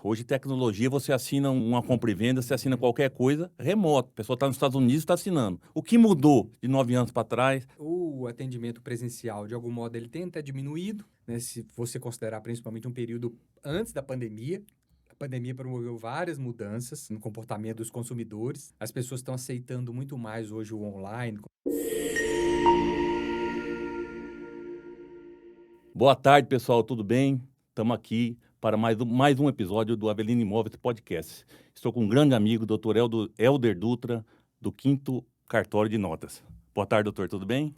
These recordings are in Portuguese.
Hoje, tecnologia, você assina uma compra e venda, você assina qualquer coisa remoto. A pessoa está nos Estados Unidos e está assinando. O que mudou de 9 anos para trás? O atendimento presencial, de algum modo, ele tem até diminuído, né? Se você considerar principalmente um período antes da pandemia. A pandemia promoveu várias mudanças no comportamento dos consumidores. As pessoas estão aceitando muito mais hoje o online. Boa tarde, pessoal, tudo bem? Estamos aqui para mais um episódio do Avelino Imóveis Podcast. Estou com um grande amigo, Dr. Helder Dutra, do 5º Cartório de Notas. Boa tarde, doutor, tudo bem?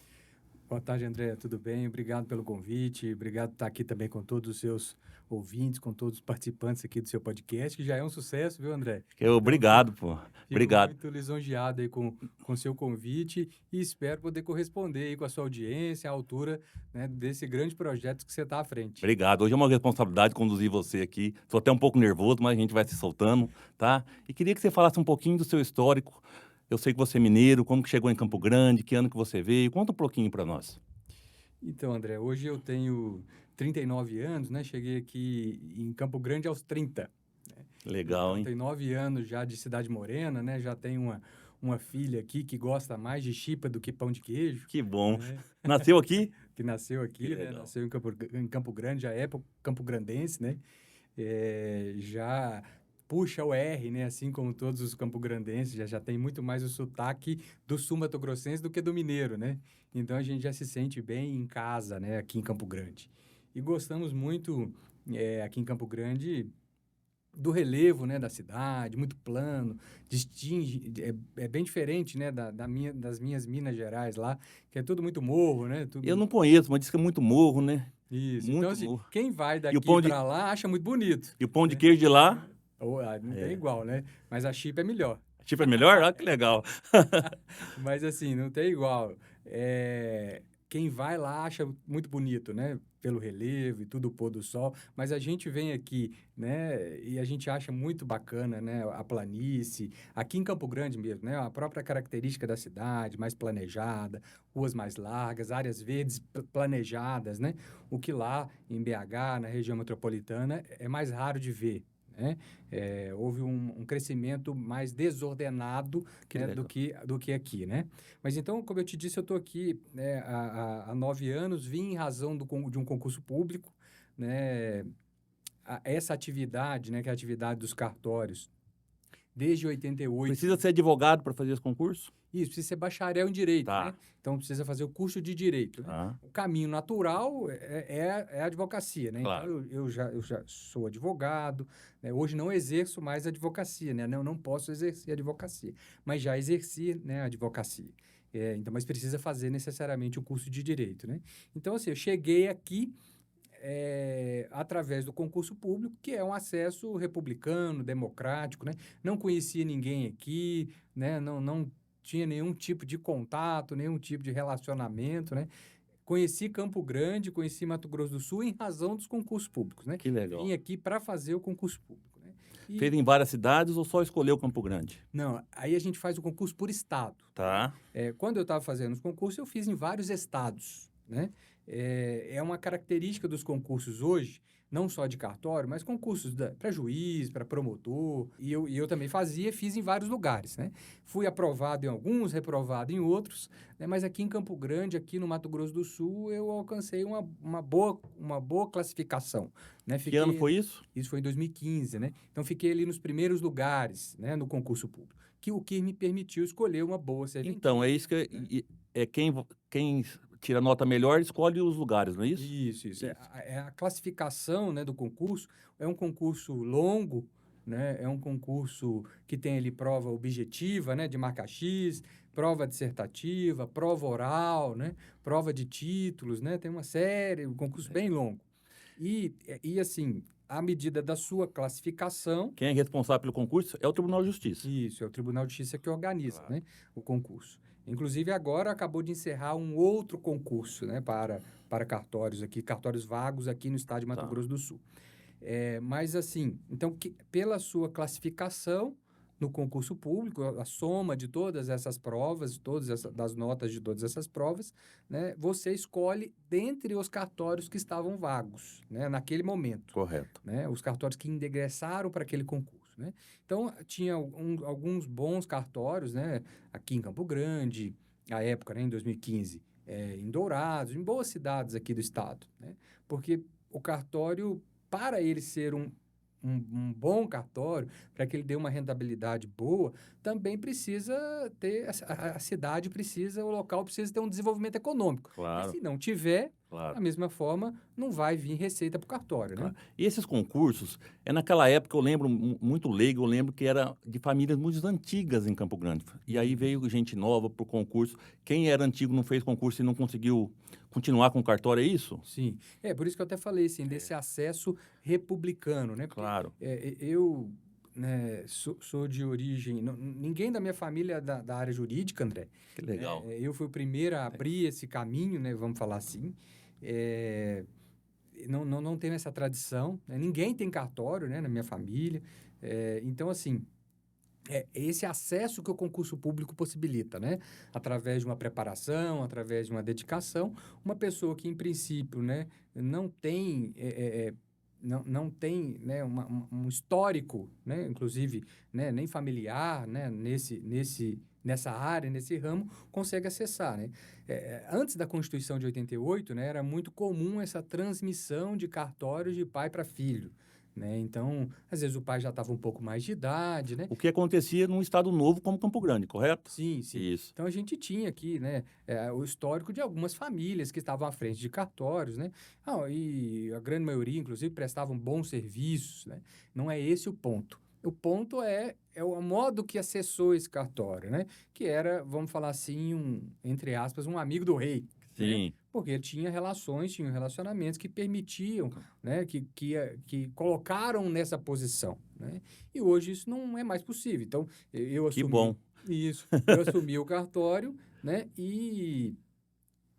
Boa tarde, André. Tudo bem? Obrigado pelo convite. Obrigado por estar aqui também com todos os seus ouvintes, com todos os participantes aqui do seu podcast, que já é um sucesso, viu, André? Então, Obrigado, pô. fico Obrigado. muito lisonjeado aí com o seu convite e espero poder corresponder aí com a sua audiência, à altura, né, desse grande projeto que você está à frente. Obrigado. Hoje é uma responsabilidade conduzir você aqui. Estou até um pouco nervoso, mas a gente vai se soltando, tá? E queria que você falasse um pouquinho do seu histórico. Eu sei que você é mineiro, como que chegou em Campo Grande, que ano que você veio. Conta um pouquinho para nós. Então, André, hoje eu tenho 39 anos, né? Cheguei aqui em Campo Grande aos 30. Legal, Então, hein? tem 9 anos já de Cidade Morena, né? Já tenho uma filha aqui que gosta mais de chipa do que pão de queijo, Que bom. né? Nasceu aqui? Que nasceu Que aqui, né? legal. Nasceu em Campo Grande, já é campograndense, né? Já puxa o R, né? Assim como todos os campograndenses, já tem muito mais o sotaque do sul-mato-grossense do que do mineiro, né? Então, a gente já se sente bem em casa, né? Aqui em Campo Grande. E gostamos muito, aqui em Campo Grande, do relevo, né, da cidade, muito plano, distingue, é bem diferente, né, das minhas Minas Gerais lá, que é tudo muito morro, né, Eu tudo... não conheço, mas diz que é muito morro, né? Isso, então Muito assim, morro. quem vai E o daqui pão de, para lá acha muito bonito, e o pão de né? queijo de lá? Não tem É. igual, né, mas a chipa é melhor. Tipo, é melhor? Olha que legal. Mas assim, não tem igual. Quem vai lá acha muito bonito, né? Pelo relevo e tudo, o pôr do sol. Mas a gente vem aqui, né? E a gente acha muito bacana, né? A planície. Aqui em Campo Grande mesmo, né? A própria característica da cidade, mais planejada, ruas mais largas, áreas verdes planejadas, né? O que lá em BH, na região metropolitana, é mais raro de ver, né? Houve um crescimento mais desordenado, Que né, legal. do que aqui, né? Mas então, como eu te disse, eu estou aqui, né, há 9 anos, vim em razão de um concurso público, né? Essa atividade, né, que é a atividade dos cartórios, desde 88. Precisa ser advogado para fazer esse concurso? Isso, precisa ser bacharel em Direito, né? Tá, Então, precisa fazer o curso de Direito, né? tá, O caminho natural é a advocacia, né? Então, claro. eu já sou advogado, né? Hoje não exerço mais advocacia, né? Não posso exercer advocacia, mas já exerci, né, a advocacia. Então, mas precisa fazer necessariamente o curso de Direito, né? Então, assim, eu cheguei aqui através do concurso público, que é um acesso republicano, democrático, né? Não conhecia ninguém aqui, né? Não tinha nenhum tipo de contato, nenhum tipo de relacionamento, né? Conheci Campo Grande, conheci Mato Grosso do Sul em razão dos concursos públicos, né? Que legal. Vim aqui para fazer o concurso público, né? Fez em várias cidades ou só escolheu Campo Grande? Não, aí a gente faz o concurso por estado, né? Tá. Quando eu estava fazendo os concursos, eu fiz em vários estados, né? É uma característica dos concursos hoje, não só de cartório, mas concursos para juiz, para promotor, e eu também fiz em vários lugares, né? Fui aprovado em alguns, reprovado em outros, né? Mas aqui em Campo Grande, aqui no Mato Grosso do Sul, eu alcancei uma boa classificação, né? Que ano foi isso? Isso foi em 2015, né? Então, fiquei ali nos primeiros lugares, né, no concurso público, o que me permitiu escolher uma boa Então, serventia. é isso que Né? quem tira nota melhor escolhe os lugares, não é isso? Isso. Isso. A classificação, né, do concurso é um concurso longo, né? É um concurso que tem ali prova objetiva, né, de marca X, prova dissertativa, prova oral, né, prova de títulos, né? Tem uma série, um concurso bem longo. E assim, à medida da sua classificação, Quem é responsável pelo concurso é o Tribunal de Justiça. isso, é o Tribunal de Justiça que organiza, Claro. né, o concurso. Inclusive, agora acabou de encerrar um outro concurso, né, para cartórios aqui, cartórios vagos aqui no estado de Mato Tá. Grosso do Sul. Mas assim, então, pela sua classificação, no concurso público, a soma de todas essas provas, das notas de todas essas provas, né, você escolhe dentre os cartórios que estavam vagos, né, naquele momento. Correto. Né, os cartórios que ingressaram para aquele concurso. Né? Então, tinha alguns bons cartórios, né, aqui em Campo Grande, à época, né, em 2015, em Dourados, em boas cidades aqui do estado. Né? Porque o cartório, para ele ser um bom cartório, para que ele dê uma rentabilidade boa, também precisa ter, a cidade precisa, o local precisa ter um desenvolvimento econômico. Claro. E se não tiver, Claro. da mesma forma, não vai vir receita para o cartório, Claro. né? E esses concursos, naquela época eu lembro, muito leigo, eu lembro que era de famílias muito antigas em Campo Grande. E aí veio gente nova para o concurso. Quem era antigo não fez concurso e não conseguiu continuar com o cartório, é isso? Sim. Por isso que eu até falei, assim, desse acesso republicano, né? Porque, Claro. eu, né, sou de origem... ninguém da minha família é da área jurídica, André. Que legal. Eu fui o primeiro a abrir esse caminho, né? Vamos falar assim. Não tenho essa tradição. Né? Ninguém tem cartório, né, na minha família. Então, assim... esse acesso que o concurso público possibilita, né? Através de uma preparação, através de uma dedicação, uma pessoa que, em princípio, né, não tem, não tem, né, um histórico, né, inclusive, né, nem familiar, né, nessa área, nesse ramo, consegue acessar, né? Antes da Constituição de 88, né, era muito comum essa transmissão de cartórios de pai para filho. Né? Então, às vezes o pai já estava um pouco mais de idade, né? O que acontecia num estado novo como Campo Grande, correto? Sim, sim. Isso. Então, a gente tinha aqui, né, o histórico de algumas famílias que estavam à frente de cartórios, né? E a grande maioria, inclusive, prestavam bons serviços, né? Não é esse o ponto. O ponto é o modo que acessou esse cartório, né? Que era, vamos falar assim, entre aspas, um amigo do rei. Sim. Né? Porque ele tinha relacionamentos que permitiam, né, que colocaram nessa posição, né? E hoje isso não é mais possível. Então, eu assumi... Que bom. Isso. Eu assumi o cartório, né?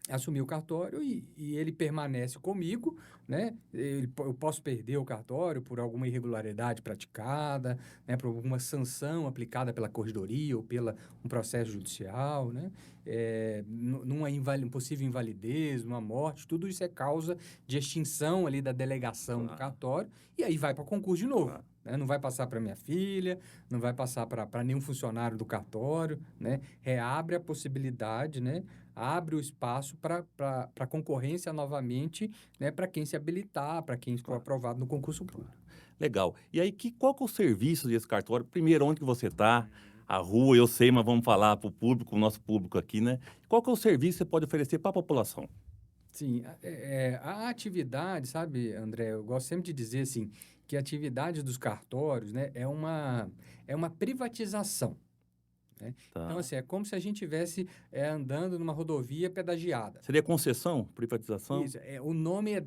Assumi o cartório e ele permanece comigo, né? Eu posso perder o cartório por alguma irregularidade praticada, né? Por alguma sanção aplicada pela corregedoria ou pela um processo judicial, né? Numa possível invalidez, numa morte, tudo isso é causa de extinção ali da delegação do cartório e aí vai para concurso de novo. Né? Não vai passar para minha filha, não vai passar para nenhum funcionário do cartório, né? Reabre a possibilidade, né? Abre o espaço para concorrência novamente, né? Para quem se habilitar, para quem for aprovado no concurso público. Legal. E aí, qual que é o serviço desse cartório? Primeiro, onde que você está? A rua, eu sei, mas vamos falar para o público, o nosso público aqui, né? Qual que é o serviço que você pode oferecer para a população? Sim, a atividade, sabe, André, eu gosto sempre de dizer assim, que a atividade dos cartórios, né, é uma privatização. Né? Tá. Então, assim, é como se a gente estivesse andando numa rodovia pedagiada. Seria concessão, privatização? Isso, o nome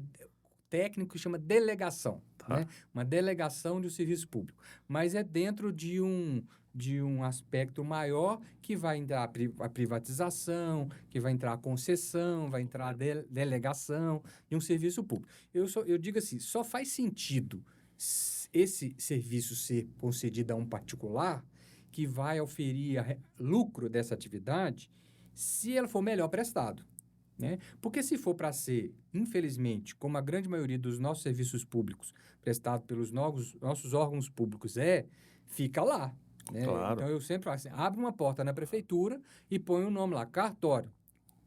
técnico chama delegação. Tá. Né? Uma delegação de um serviço público. Mas é dentro de um aspecto maior que vai entrar a privatização, que vai entrar a concessão, vai entrar a delegação de um serviço público. Eu digo assim, só faz sentido esse serviço ser concedido a um particular que vai oferir lucro dessa atividade se ela for melhor prestado. Né? Porque se for para ser, infelizmente, como a grande maioria dos nossos serviços públicos prestados pelos nossos órgãos públicos fica lá. Né? Claro. Então, eu sempre falo assim, abre uma porta na prefeitura e põe o nome lá, cartório.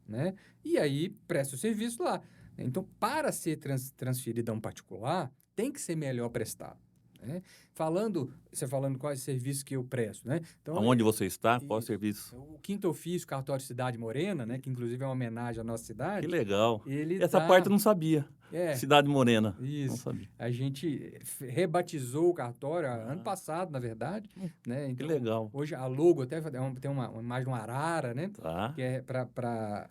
Né? E aí, presta o serviço lá. Então, para ser transferido a um particular, tem que ser melhor prestado. Né? Você falando quais serviços que eu presto, né? Então, aonde você está? Qual o serviço? O Quinto Ofício Cartório Cidade Morena, né? Que inclusive é uma homenagem à nossa cidade. Que legal. Ele Essa parte eu não sabia. Cidade Morena. Isso. Não sabia. A gente rebatizou o cartório ano passado, na verdade. Né? Então, que legal. Hoje a logo até tem uma imagem de uma arara, né? Tá. Que é para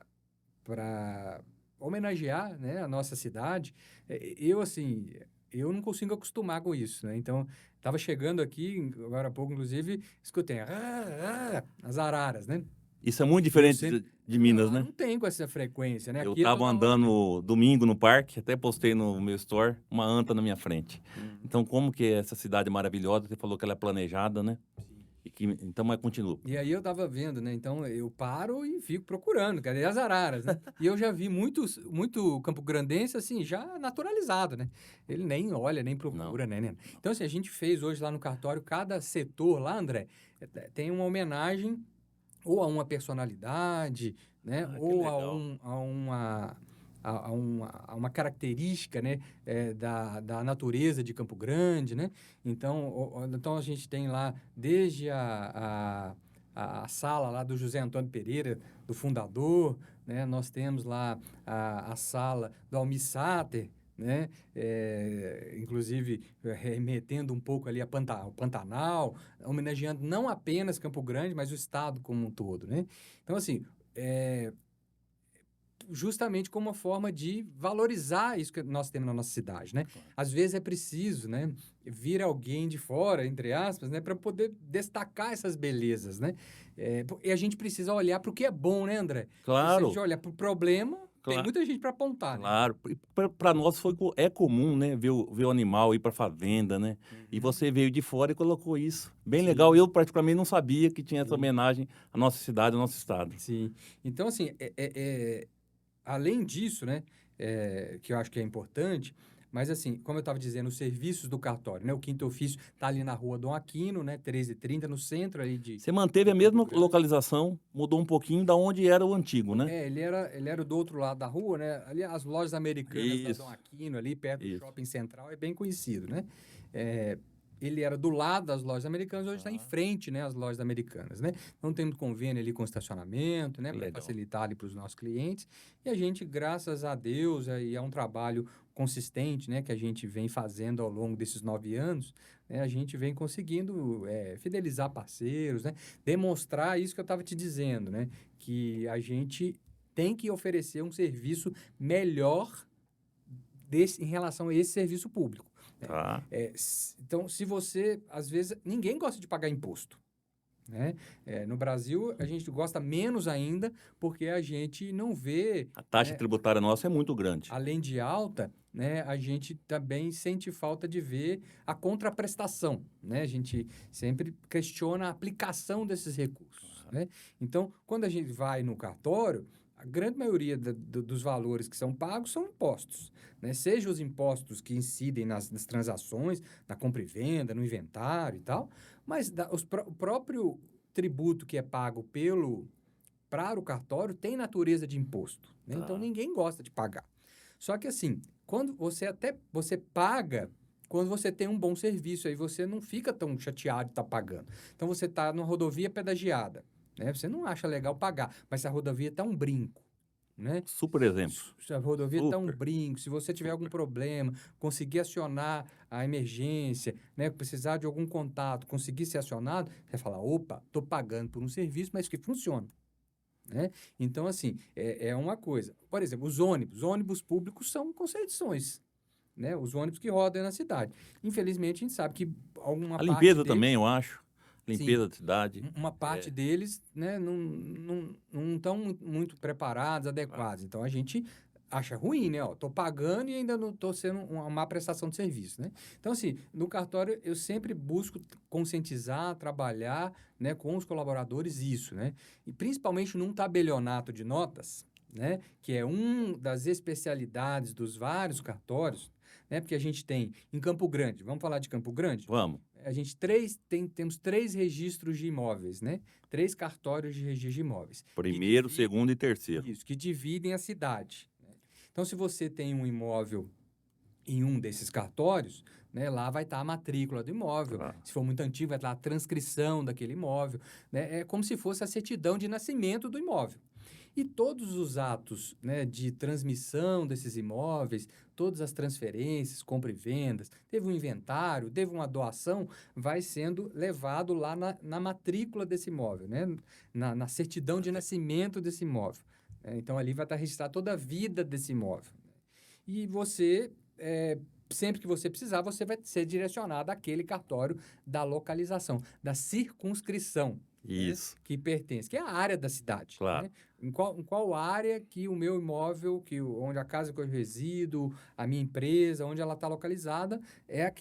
homenagear, né, a nossa cidade. Eu não consigo acostumar com isso, né? Então, estava chegando aqui, agora há pouco, inclusive, escutei as araras, né? Isso é muito diferente de Minas, né? Não tem com essa frequência, né? Eu estava andando domingo no parque, até postei no meu store, uma anta na minha frente. Então, como que é essa cidade maravilhosa? Você falou que ela é planejada, né? Sim. Então, mas continua. E aí eu tava vendo, né? Então eu paro e fico procurando, cadê as araras, né? E eu já vi muito campograndense, assim, já naturalizado, né? Ele nem olha, nem procura, né? Então, assim, a gente fez hoje lá no cartório, cada setor lá, André, tem uma homenagem ou a uma personalidade, né? Ah, que Ou legal. a uma característica, né? Da natureza de Campo Grande, né? Então a gente tem lá desde a sala lá do José Antônio Pereira, do fundador, né? Nós temos lá a sala do Almir Sater, né? Inclusive remetendo um pouco ali ao Pantanal, homenageando não apenas Campo Grande, mas o estado como um todo, né? Então, assim, justamente como uma forma de valorizar isso que nós temos na nossa cidade, né? Às vezes é preciso, né, vir alguém de fora, entre aspas, né, para poder destacar essas belezas, né? E a gente precisa olhar para o que é bom, né, André? Porque se a gente Claro, olhar para o problema, tem claro. muita gente para apontar, né? Claro, para nós é comum, né, ver o animal ir para fazenda, né? E Uhum. você veio de fora e colocou isso. Bem legal. Sim, Eu, particularmente, não sabia que tinha essa sim, homenagem à nossa cidade, ao nosso estado. sim. Então, assim, além disso, né, que eu acho que é importante, mas assim, como eu estava dizendo, os serviços do cartório, né, o quinto ofício está ali na rua Dom Aquino, né, 1330, no centro ali Você manteve de a Campo mesma Grande. localização, mudou um pouquinho da onde era o antigo, né? Ele era do outro lado da rua, né, ali as lojas americanas da Dom Isso, Aquino, ali perto do isso. Shopping Central, é bem conhecido, né? É, ele era do lado das lojas americanas, hoje está em Ah, frente, né, às lojas americanas, né? Não temos convênio ali com estacionamento, né, que para legal. facilitar ali para os nossos clientes. E a gente, graças a Deus, aí é um trabalho consistente, né, que a gente vem fazendo ao longo desses 9 anos, né, a gente vem conseguindo fidelizar parceiros, né, demonstrar isso que eu estava te dizendo, né, que a gente tem que oferecer um serviço melhor em relação a esse serviço público, né? Tá. Então, se você, às vezes, ninguém gosta de pagar imposto, né? No Brasil, a gente gosta menos ainda porque a gente não vê, A taxa né, tributária nossa é muito grande. além de alta, né, a gente também sente falta de ver a contraprestação, né? A gente sempre questiona a aplicação desses recursos, né? Então, quando a gente vai no cartório, a grande maioria dos valores que são pagos são impostos, né? Seja os impostos que incidem nas transações, na compra e venda, no inventário e tal, mas o próprio tributo que é pago para o cartório tem natureza de imposto, né? Então, Tá. ninguém gosta de pagar. Só que assim, quando você paga quando você tem um bom serviço, aí você não fica tão chateado de estar pagando. Então você está numa rodovia pedagiada, né? Você não acha legal pagar, mas se a rodovia está um brinco, né? Super exemplo. Se a rodovia está um Super, brinco, se você tiver algum super. problema, conseguir acionar a emergência, né? Precisar de algum contato, conseguir ser acionado, você fala, opa, estou pagando por um serviço, mas que funciona. Né? Então, assim, é uma coisa. Por exemplo, os ônibus públicos são concessões, né? Os ônibus que rodam na cidade. Infelizmente, a gente sabe que alguma A parte limpeza também, deles, eu acho. sim, Limpeza da cidade. uma parte É, deles, né, não estão muito preparados, claro. adequados. Então, a gente acha ruim, né? Ó, tô pagando e ainda não tô sendo uma má prestação de serviço, né? Então, assim, no cartório eu sempre busco conscientizar, trabalhar, né, com os colaboradores isso, né? E principalmente num tabelionato de notas, né, que é uma das especialidades dos vários cartórios, né? Porque a gente tem em Campo Grande, vamos falar de Campo Grande? Vamos. A gente temos 3 registros de imóveis, né? 3 cartórios de registro de imóveis. Primeiro, segundo e terceiro. Isso, que dividem a cidade, né? Então, se você tem um imóvel em um desses cartórios, né, lá vai estar a matrícula do imóvel. Claro. Se for muito antigo, vai estar a transcrição daquele imóvel, né? É como se fosse a certidão de nascimento do imóvel. E todos os atos, né, de transmissão desses imóveis, todas as transferências, compra e vendas, teve um inventário, teve uma doação, vai sendo levado lá na matrícula desse imóvel, né, na certidão de nascimento desse imóvel. Então, ali vai estar registrada toda a vida desse imóvel. E você, sempre que você precisar, você vai ser direcionado àquele cartório da localização, da circunscrição. Isso, que pertence, que é a área da cidade. claro. Né? Em qual área que o meu imóvel, onde a casa que eu resido, a minha empresa, onde ela está localizada, é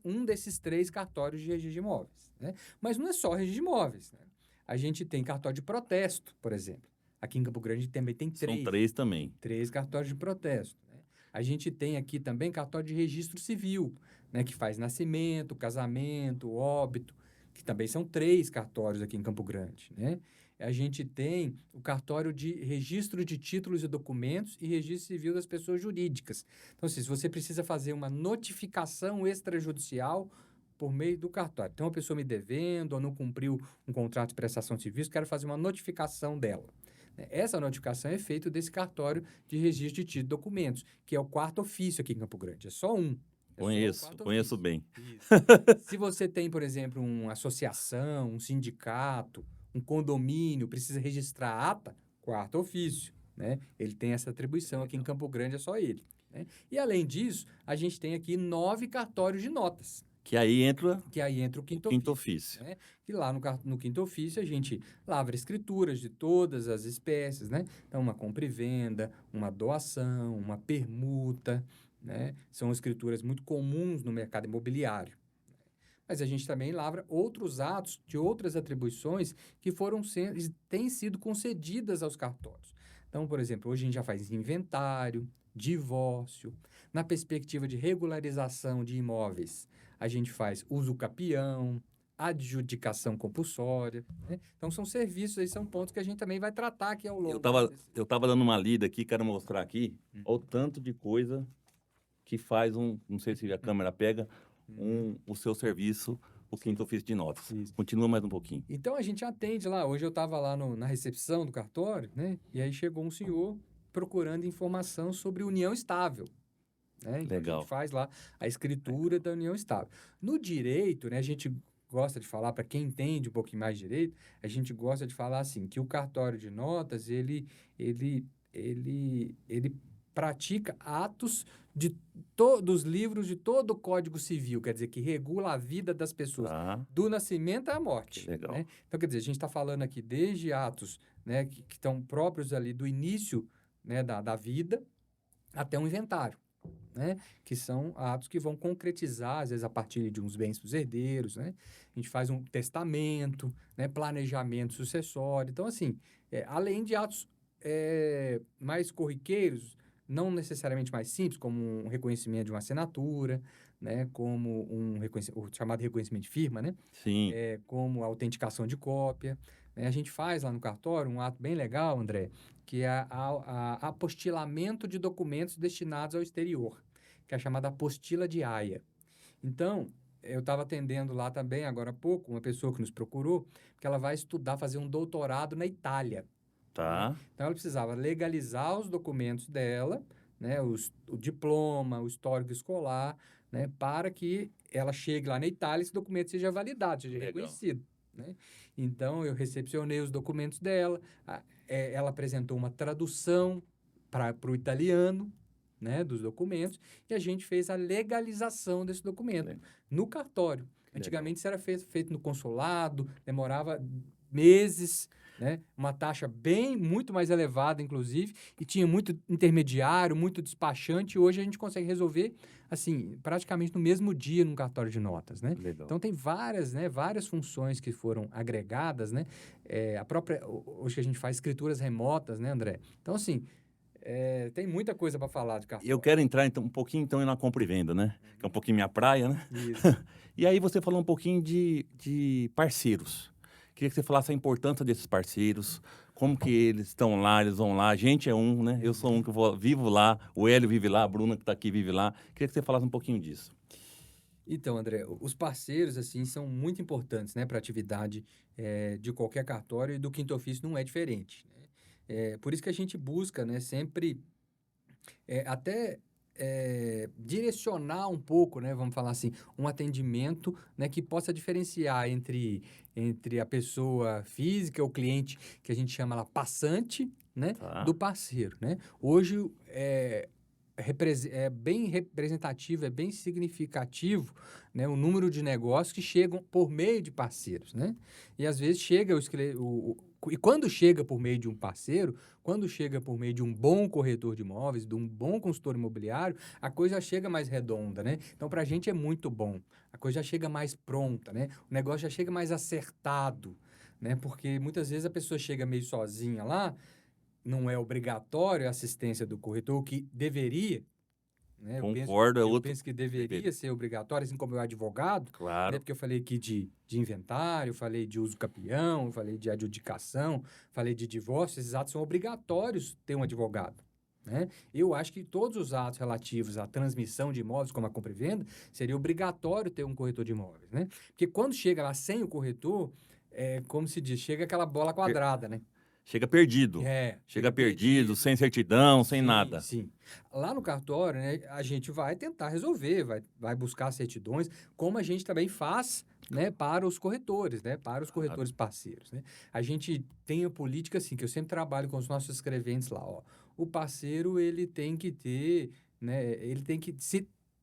um desses 3 cartórios de registro de imóveis. Né? Mas não é só registro de imóveis. Né? A gente tem cartório de protesto, por exemplo. Aqui em Campo Grande também tem São 3. 3 também. 3 cartórios de protesto. Né? A gente tem aqui também cartório de registro civil, né? Que faz nascimento, casamento, óbito, que também são 3 cartórios aqui em Campo Grande. Né? A gente tem o cartório de registro de títulos e documentos e registro civil das pessoas jurídicas. Então, assim, se você precisa fazer uma notificação extrajudicial por meio do cartório. Então, uma pessoa me devendo ou não cumpriu um contrato de prestação de serviço, quero fazer uma notificação dela. Essa notificação é feita desse cartório de registro de títulos e documentos, que é o 4º ofício aqui em Campo Grande. É só um. É Conheço, só o 4º conheço ofício. bem. Isso. Se você tem, por exemplo, uma associação, um sindicato, um condomínio, precisa registrar a ata, 4º ofício. Né? Ele tem essa atribuição aqui em Campo Grande, é só ele. Né? E, além disso, a gente tem aqui 9 cartórios de notas. Que aí entra Que aí entra o o 5º quinto ofício. ofício. Né? E lá no 5º ofício a gente lavra escrituras de todas as espécies, né? Então, uma compra e venda, uma doação, uma permuta, né? São escrituras muito comuns no mercado imobiliário. Mas a gente também lavra outros atos de outras atribuições que têm sido concedidas aos cartórios. Então, por exemplo, hoje a gente já faz inventário, divórcio, na perspectiva de regularização de imóveis, a gente faz uso capião, adjudicação compulsória. Né? Então, são serviços, aí são pontos que a gente também vai tratar aqui ao longo. Eu tava dando uma lida aqui, quero mostrar aqui, olha o tanto de coisa que faz não sei se a câmera pega, o seu serviço, o quinto ofício de notas. Isso. Continua mais um pouquinho. Então, a gente atende lá. Hoje eu estava lá na recepção do cartório, né? E aí chegou um senhor procurando informação sobre união estável. Né? Então, Legal. a gente faz lá a escritura da união estável. No direito, né, a gente gosta de falar, para quem entende um pouquinho mais de direito, a gente gosta de falar assim, que o cartório de notas, ele pratica atos dos livros de todo o Código Civil, quer dizer, que regula a vida das pessoas, Tá. do nascimento à morte. Que legal. Né? Então, quer dizer, a gente está falando aqui desde atos, né, que estão próprios ali do início, né, da vida até um inventário. Né? Que são atos que vão concretizar, às vezes, a partir de uns bens para os herdeiros, né? A gente faz um testamento, né? Planejamento sucessório. Então, assim, além de atos mais corriqueiros, não necessariamente mais simples, como um reconhecimento de uma assinatura, né? Como o chamado reconhecimento de firma, né? Sim. Como a autenticação de cópia. Né? A gente faz lá no cartório um ato bem legal, André, que é a apostilamento de documentos destinados ao exterior, que é a chamada apostila de Haia. Então, eu estava atendendo lá também, agora há pouco, uma pessoa que nos procurou, que ela vai estudar, fazer um doutorado na Itália. Tá. Né? Então, ela precisava legalizar os documentos dela, né? O diploma, o histórico escolar, né? Para que ela chegue lá na Itália e esse documento seja validado, seja reconhecido. Né? Então, eu recepcionei os documentos dela, ela apresentou uma tradução para o italiano, né, dos documentos, e a gente fez a legalização desse documento no cartório. Antigamente isso era feito no consulado, demorava meses, né, uma taxa muito mais elevada, inclusive, e tinha muito intermediário, muito despachante, e hoje a gente consegue resolver, assim, praticamente no mesmo dia num cartório de notas, né? Legal. Então, tem várias funções que foram agregadas, né? Hoje a gente faz escrituras remotas, né, André? Então, assim, tem muita coisa para falar de cartório. Eu quero entrar então, um pouquinho então na compra e venda, né? Que é um pouquinho minha praia, né? Isso. E aí você falou um pouquinho de parceiros. Queria que você falasse a importância desses parceiros, como que eles estão lá, eles vão lá. A gente é um, né? Eu sou um que vivo lá, o Hélio vive lá, a Bruna que está aqui vive lá. Queria que você falasse um pouquinho disso. Então, André, os parceiros, assim, são muito importantes, né, para a atividade de qualquer cartório, e do quinto ofício não é diferente. Né? Por isso que a gente busca, né, sempre direcionar um pouco, né, vamos falar assim, um atendimento, né, que possa diferenciar entre a pessoa física, o cliente, que a gente chama lá passante, né, Tá. do parceiro. Né? Hoje, é bem representativo, é bem significativo, né, o número de negócios que chegam por meio de parceiros, né? E às vezes chega e quando chega por meio de um parceiro, quando chega por meio de um bom corretor de imóveis, de um bom consultor imobiliário, a coisa já chega mais redonda, né? Então, para a gente é muito bom. A coisa já chega mais pronta, né? O negócio já chega mais acertado, né? Porque muitas vezes a pessoa chega meio sozinha lá, não é obrigatório a assistência do corretor, o que deveria, né? Concordo, é Eu outro. penso que deveria ser obrigatório, assim como o advogado, né? Claro. Porque eu falei aqui de inventário, falei de uso capião, falei de adjudicação, falei de divórcio, esses atos são obrigatórios ter um advogado, né? Eu acho que todos os atos relativos à transmissão de imóveis, como a compra e venda, seria obrigatório ter um corretor de imóveis, né? Porque quando chega lá sem o corretor, como se diz, chega aquela bola quadrada, né? Chega perdido. Chega Chega perdido, sem certidão, sem nada. Sim. Lá no cartório, né, a gente vai tentar resolver, vai buscar certidões, como a gente também faz, né, para os corretores, né, para os corretores parceiros, né? A gente tem a política assim, que eu sempre trabalho com os nossos escreventes lá, ó. O parceiro, ele tem que ter, né, ele tem que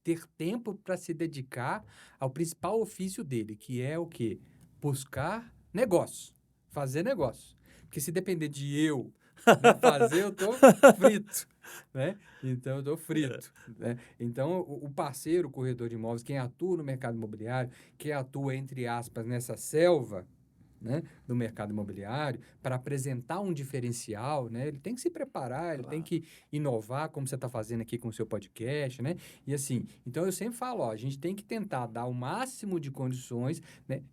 ter tempo para se dedicar ao principal ofício dele, que é o quê? Buscar negócio, fazer negócio. Porque se depender de eu não fazer, eu tô frito, né? Então, eu tô frito, né? Então, o parceiro, o corretor de imóveis, quem atua no mercado imobiliário, quem atua, entre aspas, nessa selva, né, do mercado imobiliário, para apresentar um diferencial, né? Ele tem que se preparar, ele tem que inovar, como você está fazendo aqui com o seu podcast, né? E assim, então eu sempre falo, ó, a gente tem que tentar dar o máximo de condições, né?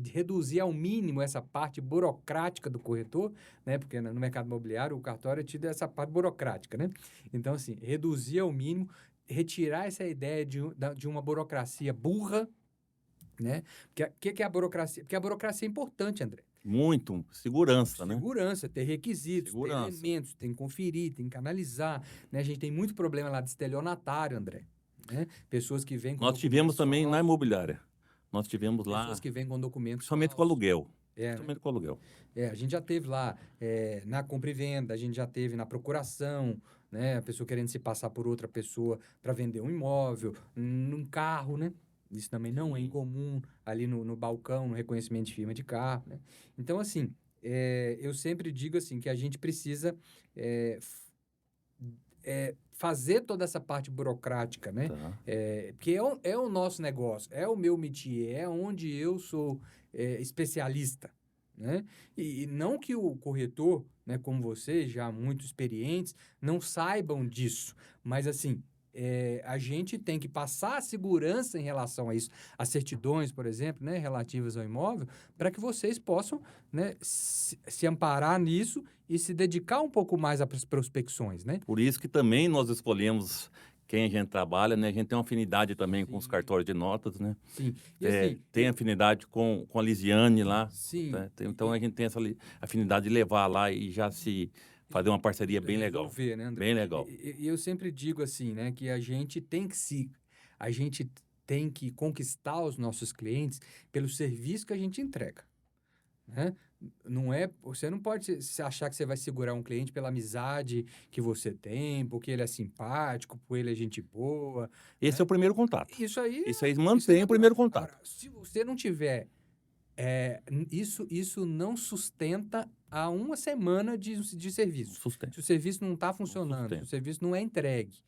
De reduzir ao mínimo essa parte burocrática do corretor, né? Porque no mercado imobiliário o cartório é tido essa parte burocrática, né? Então, assim, reduzir ao mínimo, retirar essa ideia de uma burocracia burra, né? Que é a burocracia? Porque a burocracia é importante, André. Muito. Segurança, né? Segurança, ter requisitos, ter Segurança. elementos, tem que conferir, tem que analisar, né? A gente tem muito problema lá de estelionatário, André, né? Pessoas que vêm com Nós tivemos documentos também na falsos, imobiliária. Nós tivemos lá, pessoas que vêm com documentos principalmente com falsos. aluguel. É, Principalmente com aluguel. a gente já teve lá na compra e venda, a gente já teve na procuração, né? A pessoa querendo se passar por outra pessoa para vender um imóvel, num carro, né? Isso também não é incomum ali no balcão, no reconhecimento de firma de carro, né? Então, assim, eu sempre digo assim que a gente precisa fazer toda essa parte burocrática, né? Tá. Porque é o nosso negócio, é o meu métier, é onde eu sou especialista, né? E não que o corretor, né, como você, já muito experientes, não saibam disso, mas assim, a gente tem que passar a segurança em relação a isso, as certidões, por exemplo, né, relativas ao imóvel, para que vocês possam, né, se amparar nisso e se dedicar um pouco mais às prospecções, né? Por isso que também nós escolhemos quem a gente trabalha, né? A gente tem uma afinidade também com os Sim. cartórios de notas, né? Sim. E assim, Tem afinidade com a Lisiane lá. sim. Né? Então a gente tem essa afinidade de levar lá e já se fazer uma parceria bem legal. Resolver, né, André? Bem legal. E eu sempre digo assim, né, que a gente tem que conquistar os nossos clientes pelo serviço que a gente entrega, né? Você não pode se achar que você vai segurar um cliente pela amizade que você tem, porque ele é simpático, porque ele é gente boa. Esse é o primeiro contato. Isso aí Mantém o primeiro contato. Agora, se você não tiver isso não sustenta a uma semana de serviço. Sustenta. Se o serviço não está funcionando, sustenta. se o serviço não é entregue,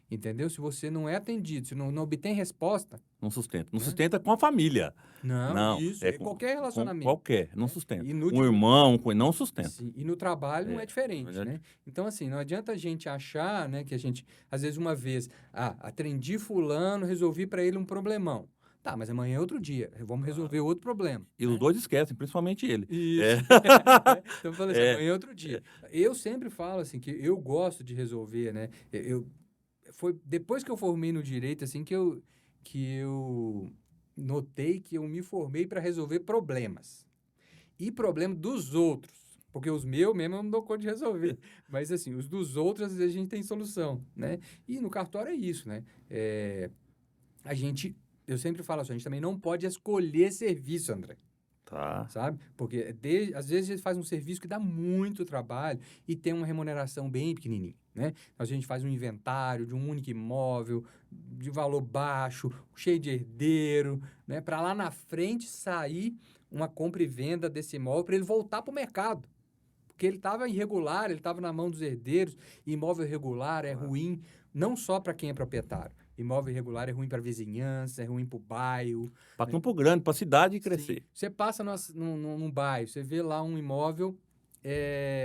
entendeu? Se você não é atendido, se não obtém resposta. Não sustenta. Não sustenta com a família. Não, isso. Qualquer relacionamento. Qualquer. Não sustenta. Inútil. Um irmão, não sustenta. Sim, e no trabalho não é diferente, né? Então, assim, não adianta a gente achar, né, que a gente, às vezes, uma vez, atendi fulano, resolvi para ele um problemão. Tá, mas amanhã é outro dia. Vamos resolver outro problema. E os dois esquecem, principalmente ele. Isso. Então, eu falei assim, amanhã é outro dia. Eu sempre falo, assim, que eu gosto de resolver, né? Foi depois que eu formei no direito, assim, que eu notei que eu me formei para resolver problemas. E problema dos outros. Porque os meus mesmo eu não dou conta de resolver. Mas, assim, os dos outros, às vezes, a gente tem solução, né? E no cartório é isso, né? Eu sempre falo assim, a gente também não pode escolher serviço, André. Tá. sabe? Porque às vezes ele faz um serviço que dá muito trabalho e tem uma remuneração bem pequenininha, né? A gente faz um inventário de um único imóvel, de valor baixo, cheio de herdeiro, né? Para lá na frente sair uma compra e venda desse imóvel para ele voltar para o mercado. Porque ele estava irregular, ele estava na mão dos herdeiros, e imóvel irregular é ruim, não só para quem é proprietário. Imóvel irregular é ruim para a vizinhança, é ruim para o bairro. Para Campo Grande, para a cidade Sim. crescer. Você passa num bairro, você vê lá um imóvel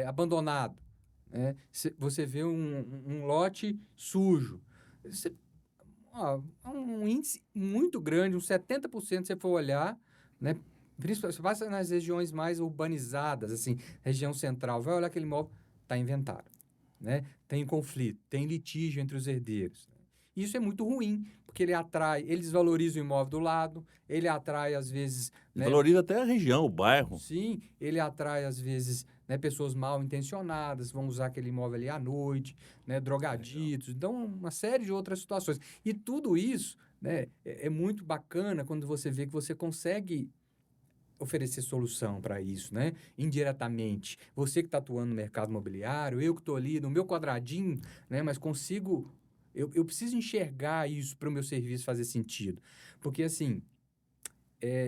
abandonado, né? Você vê um lote sujo. Um índice muito grande, uns 70% se você for olhar, né? Principalmente, você passa nas regiões mais urbanizadas, assim, região central, vai olhar aquele imóvel, está em inventário, né? Tem conflito, tem litígio entre os herdeiros. Isso é muito ruim, porque ele desvaloriza o imóvel do lado, ele atrai, às vezes, né? Valoriza até a região, o bairro. Sim, ele atrai, às vezes, né, pessoas mal intencionadas, vão usar aquele imóvel ali à noite, né, drogaditos, então uma série de outras situações. E tudo isso, né, é muito bacana quando você vê que você consegue oferecer solução para isso, né? Indiretamente. Você que está atuando no mercado imobiliário, eu que estou ali no meu quadradinho, né? Mas consigo... Eu preciso enxergar isso para o meu serviço fazer sentido. Porque, assim,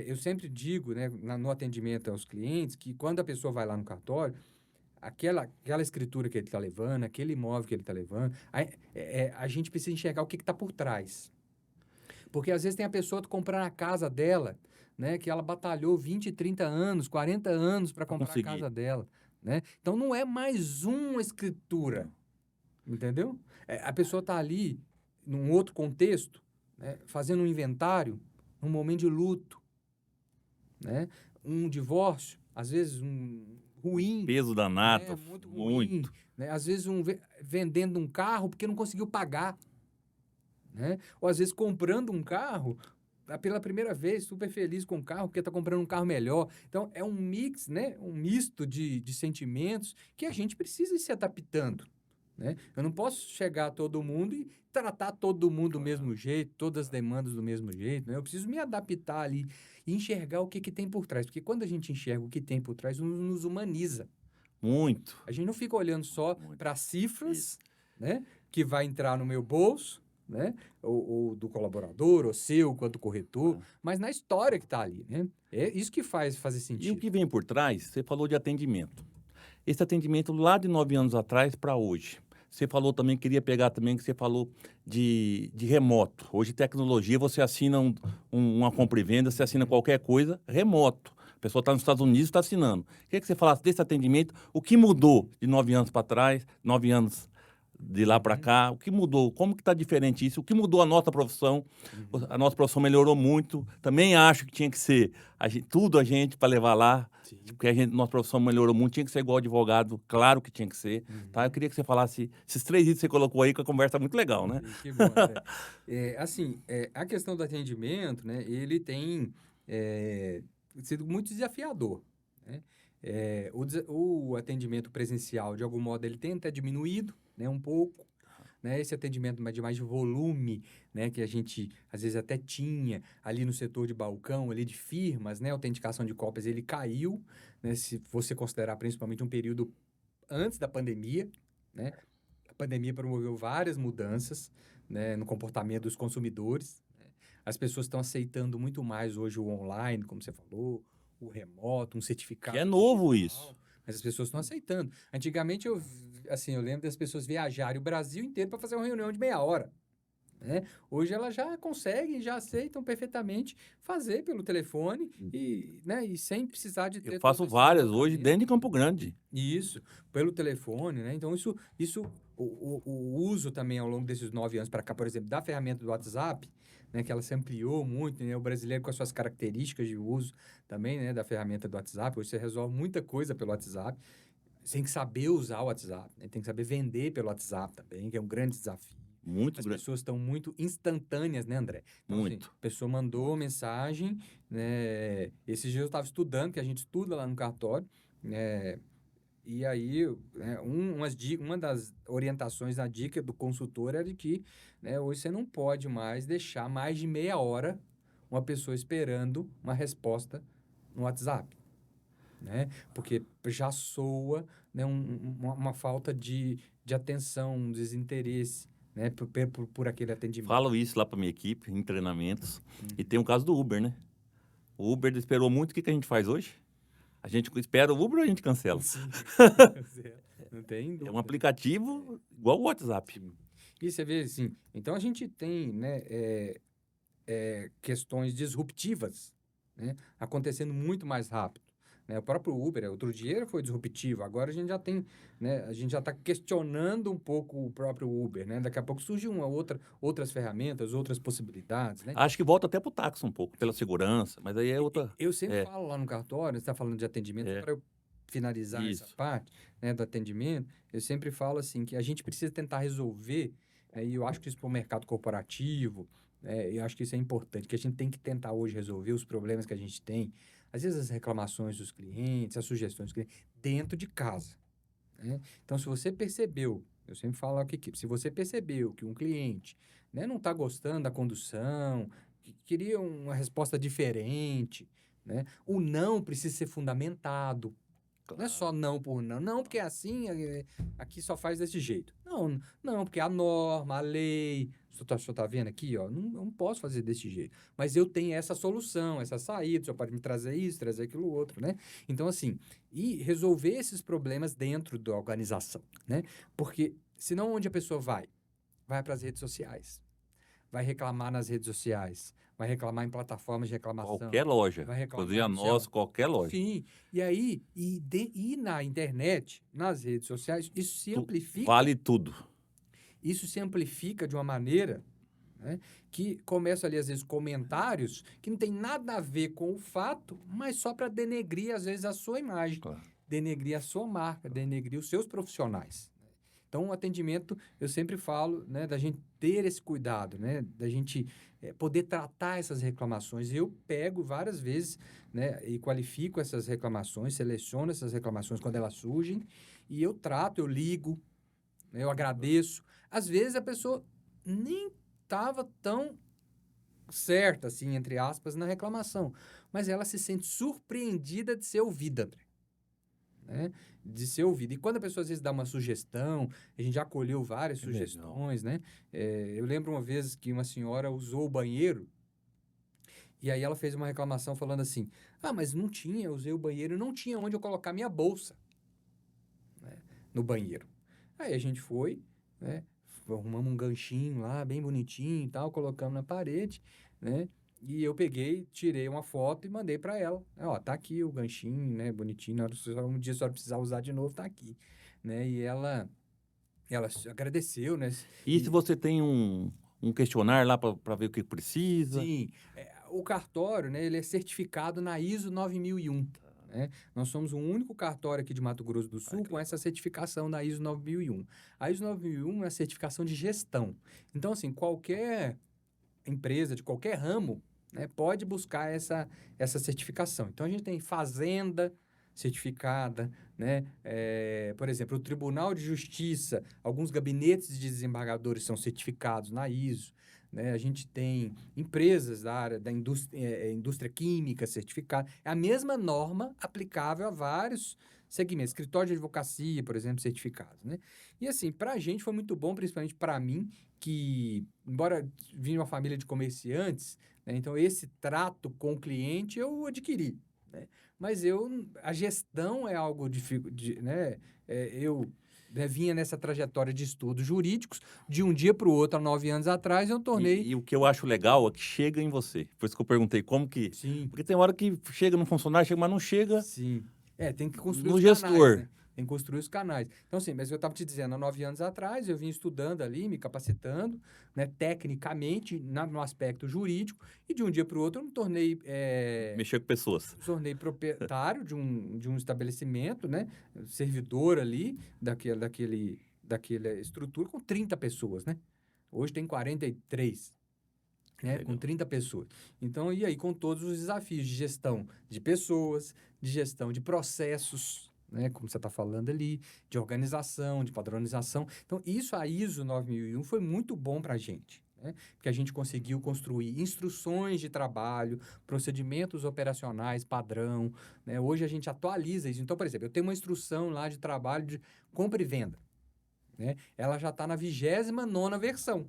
eu sempre digo, né, no atendimento aos clientes, que quando a pessoa vai lá no cartório, aquela escritura que ele está levando, aquele imóvel que ele está levando, a gente precisa enxergar o que está por trás. Porque às vezes tem a pessoa comprando a casa dela, né, que ela batalhou 20, 30 anos, 40 anos para comprar a casa dela, né? Então não é mais uma escritura, entendeu? A pessoa está ali num outro contexto, né, fazendo um inventário, num momento de luto, né? Um divórcio, às vezes ruim, Peso danado, muito ruim, muito. né? Às vezes vendendo um carro porque não conseguiu pagar, né? Ou às vezes comprando um carro pela primeira vez, super feliz com o carro, porque está comprando um carro melhor. Então, é um mix, né? Um misto de sentimentos que a gente precisa ir se adaptando, né? Eu não posso chegar a todo mundo e tratar todo mundo do mesmo jeito, todas as demandas do mesmo jeito, né? Eu preciso me adaptar ali e enxergar o que tem por trás. Porque quando a gente enxerga o que tem por trás, nos humaniza. Muito. A gente não fica olhando só Muito. para cifras, Isso. né? Que vai entrar no meu bolso, né? Ou do colaborador, ou seu, quanto corretor, mas na história que está ali, né? É isso que faz fazer sentido. E o que vem por trás, você falou de atendimento. Esse atendimento lá de 9 anos atrás para hoje. Você falou também, queria pegar também, que você falou de remoto. Hoje, tecnologia, você assina uma compra e venda, você assina qualquer coisa remoto. A pessoa está nos Estados Unidos e está assinando. Queria que você falasse desse atendimento, o que mudou de 9 anos para trás, 9 anos de lá para cá, o que mudou, como que está diferente isso, o que mudou a nossa profissão, a nossa profissão melhorou muito, também acho que tinha que ser tudo a gente para levar lá, Sim. porque nossa profissão melhorou muito, tinha que ser igual advogado, claro que tinha que ser, tá? Eu queria que você falasse esses 3 itens que você colocou aí, que a conversa é muito legal, né? Que bom, André. Assim, a questão do atendimento, né, ele tem sido muito desafiador, né? O atendimento presencial, de algum modo, ele tem até diminuído, né, um pouco, né? Esse atendimento de mais volume, né, que a gente às vezes até tinha ali no setor de balcão, ali de firmas, né, autenticação de cópias, ele caiu, né, se você considerar principalmente um período antes da pandemia, né? A pandemia promoveu várias mudanças, né, no comportamento dos consumidores, né? As pessoas estão aceitando muito mais hoje o online, como você falou, o remoto, um certificado Que é novo digital, isso. mas as pessoas estão aceitando. Antigamente, eu lembro das pessoas viajarem o Brasil inteiro para fazer uma reunião de meia hora, né? Hoje elas já conseguem, já aceitam perfeitamente fazer pelo telefone e sem precisar de ter Eu faço todo esse várias hoje deslocamento. dentro de Campo Grande. Isso, pelo telefone, né? Então, o uso também ao longo desses 9 anos para cá, por exemplo, da ferramenta do WhatsApp, né? Que ela se ampliou muito, né? O brasileiro com as suas características de uso também, né? Da ferramenta do WhatsApp. Hoje você resolve muita coisa pelo WhatsApp. Você tem que saber usar o WhatsApp, né? Tem que saber vender pelo WhatsApp também, que é um grande desafio. Muito As grande. pessoas estão muito instantâneas, né, André? Então, Muito. assim, a pessoa mandou mensagem, né? Esses dias eu estava estudando, que a gente estuda lá no cartório, né? E aí, né, uma das orientações da dica do consultor era de que, né, hoje você não pode mais deixar mais de meia hora uma pessoa esperando uma resposta no WhatsApp, né? Porque já soa, né, uma falta de atenção, um desinteresse, né, por aquele atendimento. Falo isso lá para minha equipe, em treinamentos. E Uhum. tem o caso do Uber, né? O Uber esperou muito, o que a gente faz hoje? A gente espera o Uber ou a gente cancela? Sim, não tem É um dúvida. aplicativo igual o WhatsApp. Sim. E você vê, assim, então a gente tem, né, questões disruptivas, né, acontecendo muito mais rápido. Né? O próprio Uber, outro dia foi disruptivo, agora a gente já tem, né, a gente já está questionando um pouco o próprio Uber, né? Daqui a pouco surge outras ferramentas, outras possibilidades, né? Acho que volta até pro táxi um pouco, pela segurança, mas aí é outra. Eu sempre É, falo lá no cartório, você está falando de atendimento, é, para eu finalizar essa isso. parte, né, do atendimento, eu sempre falo assim que a gente precisa tentar resolver, e eu acho que isso para o mercado corporativo, eu acho que isso é importante, que a gente tem que tentar hoje resolver os problemas que a gente tem, às vezes as reclamações dos clientes, as sugestões dos clientes, dentro de casa, né? Então, se você percebeu, eu sempre falo aqui, se você percebeu que um cliente, né, não está gostando da condução, que queria uma resposta diferente, né? O não precisa ser fundamentado. Não é Claro. só não por não. Não, porque é assim, aqui só faz desse jeito. Não, não, porque a norma, a lei. O senhor tá vendo aqui, ó? Não posso fazer desse jeito. Mas eu tenho essa solução, essa saída. O senhor pode me trazer isso, trazer aquilo outro, né? Então, assim, e resolver esses problemas dentro da organização, né? Porque senão onde a pessoa vai? Vai para as redes sociais. Vai reclamar nas redes sociais. Vai reclamar em plataformas de reclamação. Qualquer loja. Vai reclamar Cozinha no nossa, céu. qualquer loja. Sim, e aí, e na internet, nas redes sociais, Vale tudo. isso se amplifica de uma maneira, né, que começa ali, às vezes, comentários que não tem nada a ver com o fato, mas só para denegrir, às vezes, a sua imagem, Claro. denegrir a sua marca, denegrir os seus profissionais. Então, o atendimento, eu sempre falo, né, da gente ter esse cuidado, né, da gente poder tratar essas reclamações. Eu pego várias vezes, né, e qualifico essas reclamações, seleciono essas reclamações quando elas surgem, e eu trato, eu ligo, né, eu agradeço. Às vezes a pessoa nem estava tão certa, assim, entre aspas, na reclamação, mas ela se sente surpreendida de ser ouvida, André. Né, de ser ouvido. E quando a pessoa às vezes dá uma sugestão, a gente já colheu várias Legal. sugestões, né? Eu lembro uma vez que uma senhora usou o banheiro e aí ela fez uma reclamação falando assim: ah, mas não tinha, eu usei o banheiro e não tinha onde eu colocar minha bolsa, né, no banheiro. Aí a gente foi, né? Arrumamos um ganchinho lá, bem bonitinho e tal, colocamos na parede, né? E eu peguei, tirei uma foto e mandei para ela. Ó, tá aqui o ganchinho, né? Bonitinho. Na hora que um dia a senhora precisar usar de novo, tá aqui, né? E ela agradeceu, né? E se você tem um questionário lá para ver o que precisa? Sim, o cartório, né? Ele é certificado na ISO 9001. Né? Nós somos o único cartório aqui de Mato Grosso do Sul com essa certificação da ISO 9001. A ISO 9001 é a certificação de gestão. Então, assim, qualquer empresa de qualquer ramo, né, pode buscar essa certificação. Então, a gente tem fazenda certificada, né? Por exemplo, o Tribunal de Justiça, alguns gabinetes de desembargadores são certificados na ISO. Né? A gente tem empresas da área da indústria química certificada. É a mesma norma aplicável a vários segmentos. Escritório de advocacia, por exemplo, certificados. Né? E assim, para a gente foi muito bom, principalmente para mim, que, embora vim de uma família de comerciantes, né, então esse trato com o cliente eu adquiri. Né? Mas a gestão é algo difícil, né? Eu vinha nessa trajetória de estudos jurídicos, de um dia para o outro, há 9 anos atrás, eu tornei... E o que eu acho legal é que chega em você. Por isso que eu perguntei como que... Sim. Porque tem hora que chega no funcionário, chega, mas não chega... Sim. Tem que construir no os gestor. canais, né? Tem que construir os canais. Então, assim, mas eu estava te dizendo, há 9 anos atrás, eu vim estudando ali, me capacitando, né, tecnicamente, no aspecto jurídico, e de um dia para o outro eu me tornei... Mexer com pessoas. Me tornei proprietário de um estabelecimento, né? Servidor ali, daquela estrutura, com 30 pessoas, né? Hoje tem 43, né? Com 30 pessoas. Então, e aí, com todos os desafios de gestão de pessoas, de gestão de processos, né? Como você está falando ali, de organização, de padronização. Então, isso, a ISO 9001 foi muito bom para a gente. né? Porque a gente conseguiu construir instruções de trabalho, procedimentos operacionais padrão, né? Hoje a gente atualiza isso. Então, por exemplo, eu tenho uma instrução lá de trabalho de compra e venda, né? Ela já está na 29ª versão.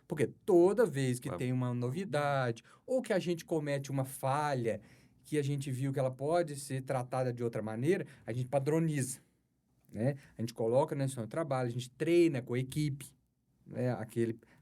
Porque toda vez que tem uma novidade ou que a gente comete uma falha que a gente viu que ela pode ser tratada de outra maneira, a gente padroniza, né? A gente coloca na instrução de trabalho, a gente treina com a equipe, né?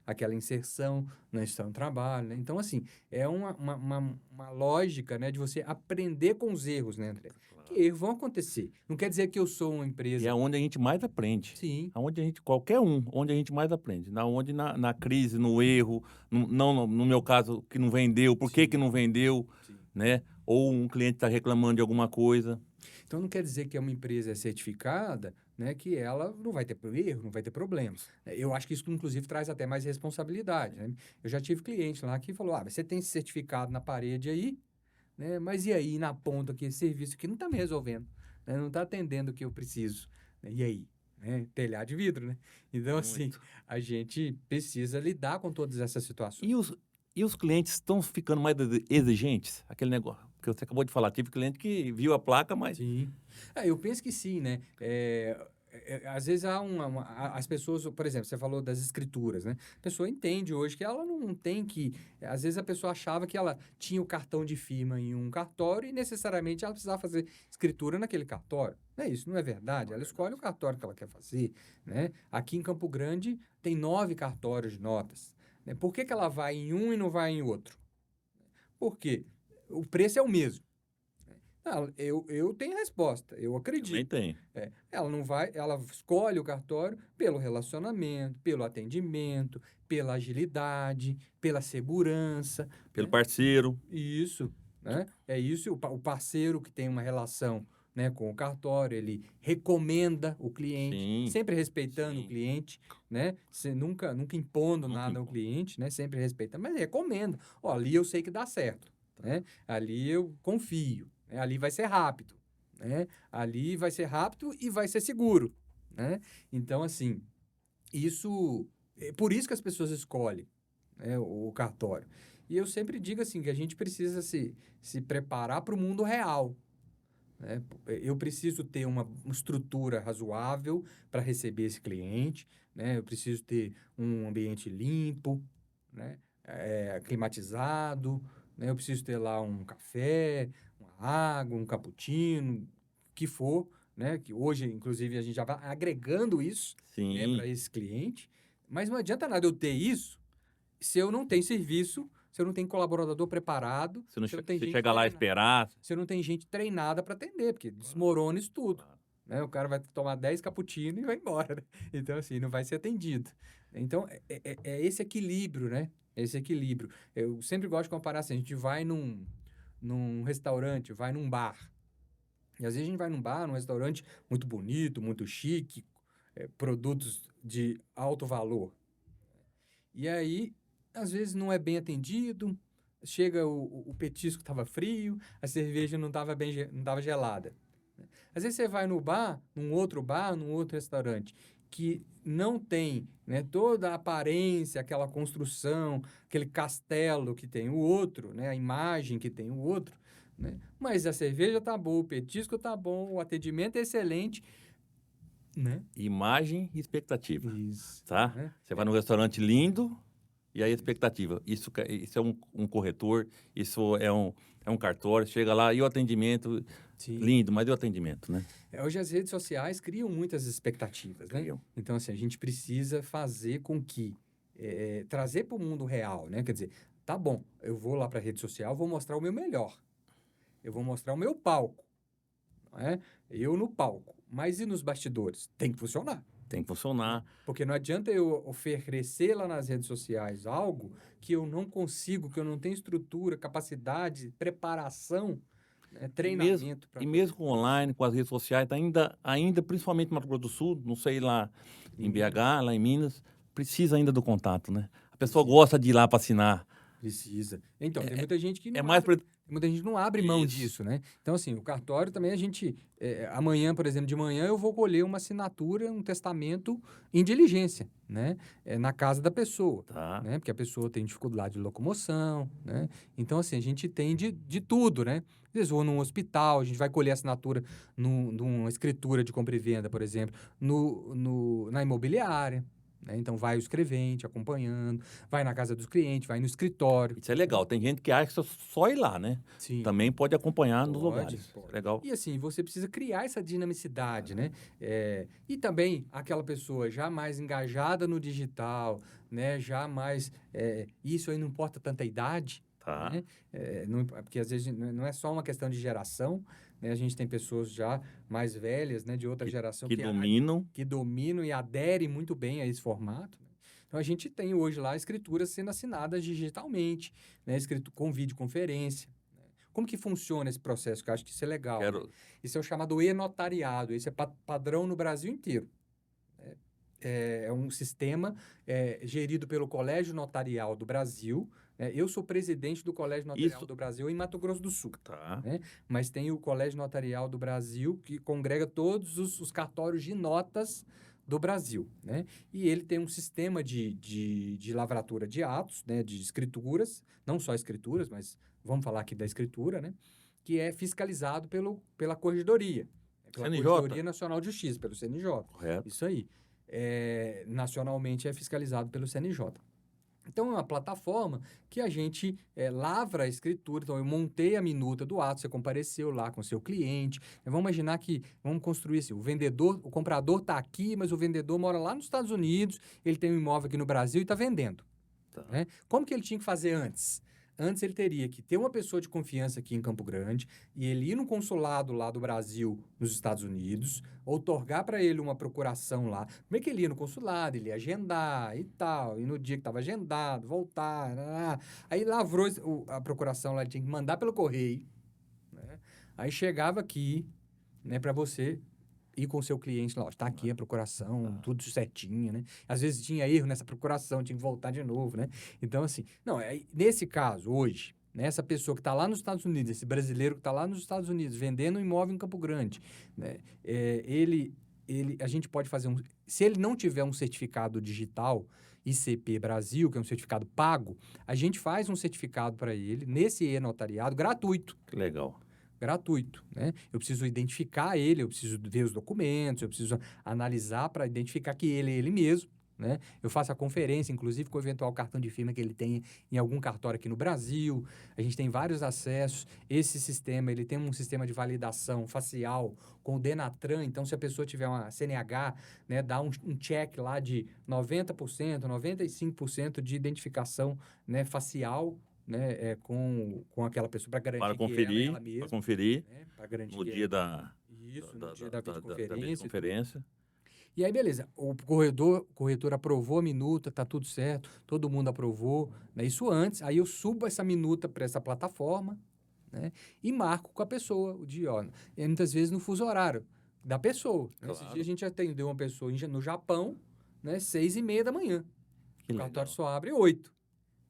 Aquela inserção na instrução de trabalho, né? Então, assim, é uma lógica, né, de você aprender com os erros, né, André? Que erros vão acontecer. Não quer dizer que eu sou uma E empresa... é onde a gente mais aprende. Sim. Aonde a gente, qualquer um, onde a gente mais aprende. Na crise, no erro, no meu caso, que não vendeu, por que Sim. que não vendeu, Sim. né? Ou um cliente está reclamando de alguma coisa. Então, não quer dizer que uma empresa é certificada, né, que ela não vai ter erro, não vai ter problemas. Eu acho que isso, inclusive, traz até mais responsabilidade, né? Eu já tive cliente lá que falou, você tem esse certificado na parede aí, né? Mas e aí, na ponta aqui, esse serviço aqui não está me resolvendo, né? Não está atendendo o que eu preciso. Né? E aí? Né? Telhado de vidro, né? Então, assim, Muito. a gente precisa lidar com todas essas situações. E os clientes estão ficando mais exigentes? Aquele negócio que você acabou de falar. Tive cliente que viu a placa, mas... Sim. Eu penso que sim, né? Às vezes há as pessoas, por exemplo, você falou das escrituras, né? A pessoa entende hoje que ela não tem que... Às vezes a pessoa achava que ela tinha o cartão de firma em um cartório e necessariamente ela precisava fazer escritura naquele cartório. Não é isso, não é verdade. Ela escolhe o cartório que ela quer fazer, né? Aqui em Campo Grande tem 9 cartórios de notas. Né? Por que ela vai em um e não vai em outro? Por quê? O preço é o mesmo. Eu tenho a resposta, eu acredito. Também tem. Ela não vai, ela escolhe o cartório pelo relacionamento, pelo atendimento, pela agilidade, pela segurança. Pelo Né? parceiro. Isso, né? É isso, o parceiro que tem uma relação, né, com o cartório, ele recomenda o cliente, Sim. sempre respeitando Sim. o cliente, né? Você nunca impondo nada ao cliente, né? Sempre respeitando, mas recomenda. Ali eu sei que dá certo, né? Ali eu confio. Ali vai ser rápido, né? Ali vai ser rápido e vai ser seguro, né? Então, assim, é por isso que as pessoas escolhem, né, o cartório. E eu sempre digo assim, que a gente precisa se preparar para o mundo real, né? Eu preciso ter uma estrutura razoável para receber esse cliente, né? Eu preciso ter um ambiente limpo, né? Climatizado, né? Eu preciso ter lá um café, uma água, um cappuccino, o que for, né? Que hoje, inclusive, a gente já vai agregando isso, né, Sim. para esse cliente. Mas não adianta nada eu ter isso se eu não tenho serviço, se eu não tenho colaborador preparado, Se não se eu não tenho você gente chega lá e treinada, esperar. se eu não tenho gente treinada para atender, porque desmorona isso tudo. Claro. Né? O cara vai tomar 10 cappuccino e vai embora. Né? Então, assim, não vai ser atendido. Então, é esse equilíbrio, né? Esse equilíbrio. Eu sempre gosto de comparar assim, a gente vai num restaurante, vai num bar. E às vezes a gente vai num bar, num restaurante muito bonito, muito chique, produtos de alto valor. E aí, às vezes não é bem atendido, chega o petisco estava frio, a cerveja não estava gelada. Às vezes você vai no bar, num outro restaurante, que não tem, né, toda a aparência, aquela construção, aquele castelo que tem o outro, né, a imagem que tem o outro, né, mas a cerveja tá boa, o petisco tá bom, o atendimento é excelente, né? Imagem e expectativa. Isso. Tá? Né? Você vai num restaurante lindo e aí a expectativa. Isso é um corretor, isso é um cartório. Chega lá e o atendimento, Sim. lindo, mas e o atendimento, né? Hoje as redes sociais criam muitas expectativas, né? Criam. Então, assim, a gente precisa fazer com que... trazer para o mundo real, né? Quer dizer, tá bom, eu vou lá para a rede social, vou mostrar o meu melhor. Eu vou mostrar o meu palco, não é? Eu no palco. Mas e nos bastidores? Tem que funcionar. Tem que funcionar. Porque não adianta eu oferecer lá nas redes sociais algo que eu não consigo, que eu não tenho estrutura, capacidade, preparação, né? Treinamento. E mesmo com online, com as redes sociais, ainda principalmente no Mato Grosso do Sul, não sei lá em BH, lá em Minas, precisa ainda do contato, né? A pessoa gosta de ir lá para assinar. Precisa. Então, tem muita gente que não É mais abre, Muita gente não abre mão Isso. disso, né? Então, assim, o cartório também a gente... amanhã, por exemplo, de manhã, eu vou colher uma assinatura, um testamento em diligência, né? Na casa da pessoa, Tá. né? Porque a pessoa tem dificuldade de locomoção, né? Então, assim, a gente tem de tudo, né? Às vezes vou num hospital, a gente vai colher assinatura numa escritura de compra e venda, por exemplo, na imobiliária, né? Então, vai o escrevente acompanhando, vai na casa dos clientes, vai no escritório. Isso é legal. Tem gente que acha que só ir lá, né? Sim. Também pode acompanhar nos Pode, lugares. pode. Legal. E assim, você precisa criar essa dinamicidade, né? E também aquela pessoa já mais engajada no digital, né? Já mais... isso aí não importa tanta idade, Tá. né? Porque às vezes não é só uma questão de geração, né? A gente tem pessoas já mais velhas, né? De outra geração Que dominam. que dominam e aderem muito bem a esse formato. Então, a gente tem hoje lá escrituras sendo assinadas digitalmente, né? Escrito com videoconferência. Como que funciona esse processo? Que eu acho que isso é legal. Quero... Né? Isso é o chamado e-notariado. Esse é padrão no Brasil inteiro. É um sistema gerido pelo Colégio Notarial do Brasil. Eu sou presidente do Colégio Notarial do Brasil em Mato Grosso do Sul. Tá. Né? Mas tem o Colégio Notarial do Brasil, que congrega todos os cartórios de notas do Brasil, né? E ele tem um sistema de lavratura de atos, né? De escrituras, não só escrituras, mas vamos falar aqui da escritura, né? Que é fiscalizado pela Corregedoria, pela CNJ. Corregedoria Nacional de Justiça, pelo CNJ. Correto. Isso aí. Nacionalmente é fiscalizado pelo CNJ. Então, é uma plataforma que a gente lavra a escritura. Então, eu montei a minuta do ato, você compareceu lá com o seu cliente. Vamos imaginar que, vamos construir assim, o comprador está aqui, mas o vendedor mora lá nos Estados Unidos, ele tem um imóvel aqui no Brasil e está vendendo. Tá. Né? Como que ele tinha que fazer antes? Antes ele teria que ter uma pessoa de confiança aqui em Campo Grande e ele ir no consulado lá do Brasil, nos Estados Unidos, outorgar para ele uma procuração lá. Como é que ele ia no consulado? Ele ia agendar e tal, e no dia que estava agendado, voltar. Aí lavrou a procuração lá, ele tinha que mandar pelo correio. Né? Aí chegava aqui, né, para você ir com o seu cliente lá, está aqui a procuração, tudo certinho, né? Às vezes tinha erro nessa procuração, tinha que voltar de novo, né? Então, assim, não, nesse caso, hoje, né, essa pessoa que está lá nos Estados Unidos, esse brasileiro que está lá nos Estados Unidos, vendendo um imóvel em Campo Grande, né? A gente pode fazer se ele não tiver um certificado digital, ICP Brasil, que é um certificado pago, a gente faz um certificado para ele, nesse e-notariado, gratuito. Que legal. Gratuito, né? Eu preciso identificar ele, eu preciso ver os documentos, eu preciso analisar para identificar que ele é ele mesmo, né? Eu faço a conferência, inclusive, com o eventual cartão de firma que ele tem em algum cartório aqui no Brasil. A gente tem vários acessos. Esse sistema, ele tem um sistema de validação facial com o Denatran. Então, se a pessoa tiver uma CNH, né, dá um check lá de 90%, 95% de identificação, né, facial, né, com aquela pessoa para garantir Para que conferir, ela mesma, para conferir né, para garantir no que dia da no dia da da videoconferência. videoconferência. E aí, beleza, o corretor aprovou a minuta, tá tudo certo, todo mundo aprovou, né? Isso antes, aí eu subo essa minuta para essa plataforma, né? E marco com a pessoa o dia, ó, e muitas vezes no fuso horário da pessoa. Né? Claro. Esse dia a gente atendeu uma pessoa no Japão, né? 6:30 da manhã. Que o cartório legal. só abre 8.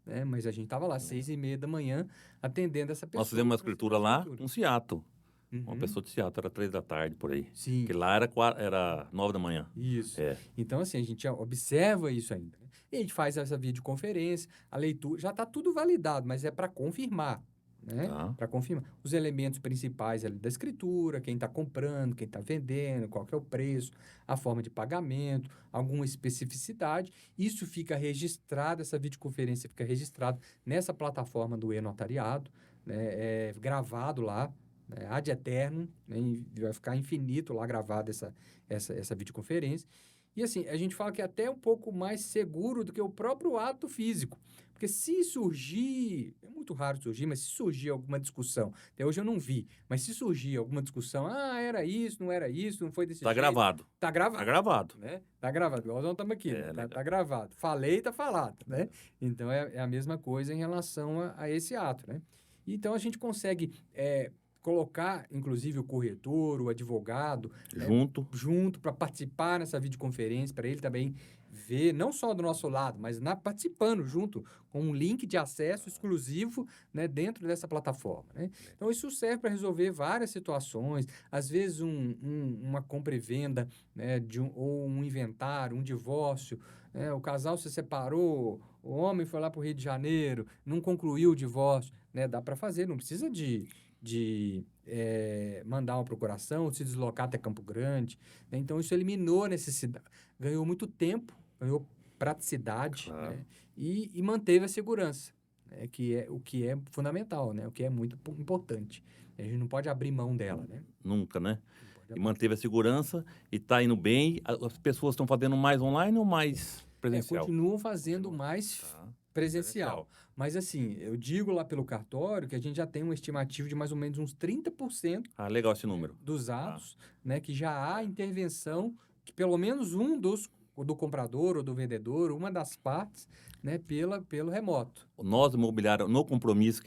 Né? Mas a gente estava lá 6:30 da manhã atendendo essa pessoa. Nós fizemos uma escritura lá, um Seattle. Uma Uhum. pessoa de Seattle, era 3 da tarde, por aí. Sim. Porque lá era 9 da manhã. Isso. É. Então, assim, a gente observa isso ainda. Né? E a gente faz essa videoconferência, a leitura, já está tudo validado, mas é para confirmar. Né? Tá. Para confirmar. Os elementos principais ali da escritura, quem está comprando, quem está vendendo, qual que é o preço, a forma de pagamento, alguma especificidade. Isso fica registrado, essa videoconferência fica registrada nessa plataforma do e-notariado, né? Gravado lá, né? Ad eternum, né? E vai ficar infinito lá gravado essa videoconferência. E assim, a gente fala que é até um pouco mais seguro do que o próprio ato físico. Porque se surgir, é muito raro surgir, mas se surgir alguma discussão, até hoje eu não vi, mas se surgir alguma discussão, era isso, não foi desse Tá jeito. gravado. Tá gravado. Tá gravado. Né? Tá gravado, igual nós estamos aqui, né? Tá gravado. Falei, tá falado, né? Então, é a mesma coisa em relação a esse ato, né? Então, a gente consegue colocar, inclusive, o corretor, o advogado, né, junto para participar nessa videoconferência, para ele também ver, não só do nosso lado, mas participando junto, com um link de acesso exclusivo, né, dentro dessa plataforma, né? Então, isso serve para resolver várias situações, às vezes uma compra e venda, né, ou um inventário, um divórcio, né, o casal se separou, o homem foi lá para o Rio de Janeiro, não concluiu o divórcio, né, dá para fazer, não precisa de mandar uma procuração, se deslocar até Campo Grande, né? Então, isso eliminou a necessidade, ganhou muito tempo, ganhou praticidade, Claro. né? E manteve a segurança, né? O que é fundamental, né? O que é muito importante. A gente não pode abrir mão dela, né? Nunca, né? Não pode E abrir. manteve a segurança e está indo bem. As pessoas estão fazendo mais online ou mais presencial? Continuam fazendo mais Tá. presencial. Mas, assim, eu digo lá pelo cartório que a gente já tem uma estimativa de mais ou menos uns 30% Ah, legal esse número. dos atos, né, que já há intervenção, que pelo menos do comprador ou do vendedor, uma das partes, né, pelo remoto. Nós, imobiliário, no compromisso,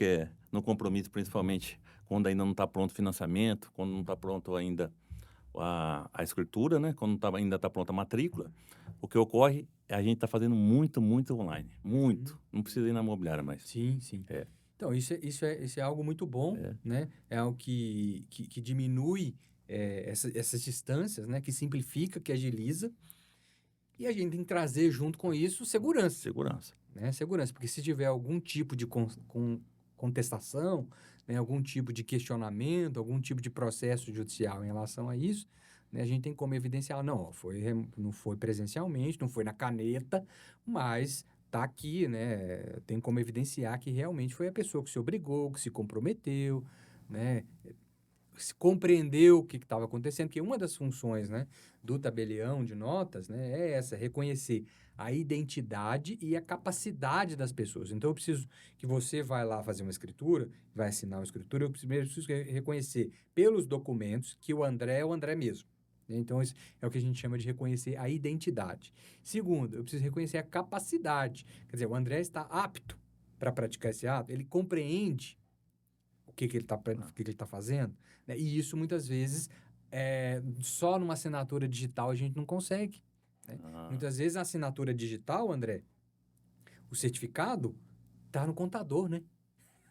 no compromisso principalmente quando ainda não está pronto o financiamento, quando não está pronto ainda a escritura, né? Quando ainda está pronta a matrícula, o que ocorre é a gente está fazendo muito online. Muito. Não precisa ir na imobiliária mais. Sim. É. Então, isso é algo muito bom, né? É algo que diminui essas distâncias, né? Que simplifica, que agiliza. E a gente tem que trazer junto com isso segurança. Segurança. Né? Segurança, porque se tiver algum tipo de contestação, né? Algum tipo de questionamento, algum tipo de processo judicial em relação a isso, né? A gente tem como evidenciar, não foi presencialmente, não foi na caneta, mas está aqui, né? Tem como evidenciar que realmente foi a pessoa que se obrigou, que se comprometeu, né? Se compreendeu o que estava acontecendo, porque uma das funções, né, do tabelião de notas, né, é essa, reconhecer a identidade e a capacidade das pessoas. Então, eu preciso que você vai lá fazer uma escritura, vai assinar uma escritura, eu preciso reconhecer pelos documentos que o André é o André mesmo. Então, isso é o que a gente chama de reconhecer a identidade. Segundo, eu preciso reconhecer a capacidade. Quer dizer, o André está apto para praticar esse ato, ele compreende o que ele tá fazendo, né? E isso, muitas vezes, só numa assinatura digital a gente não consegue, né? Muitas vezes, a assinatura digital, André, o certificado tá no contador, né?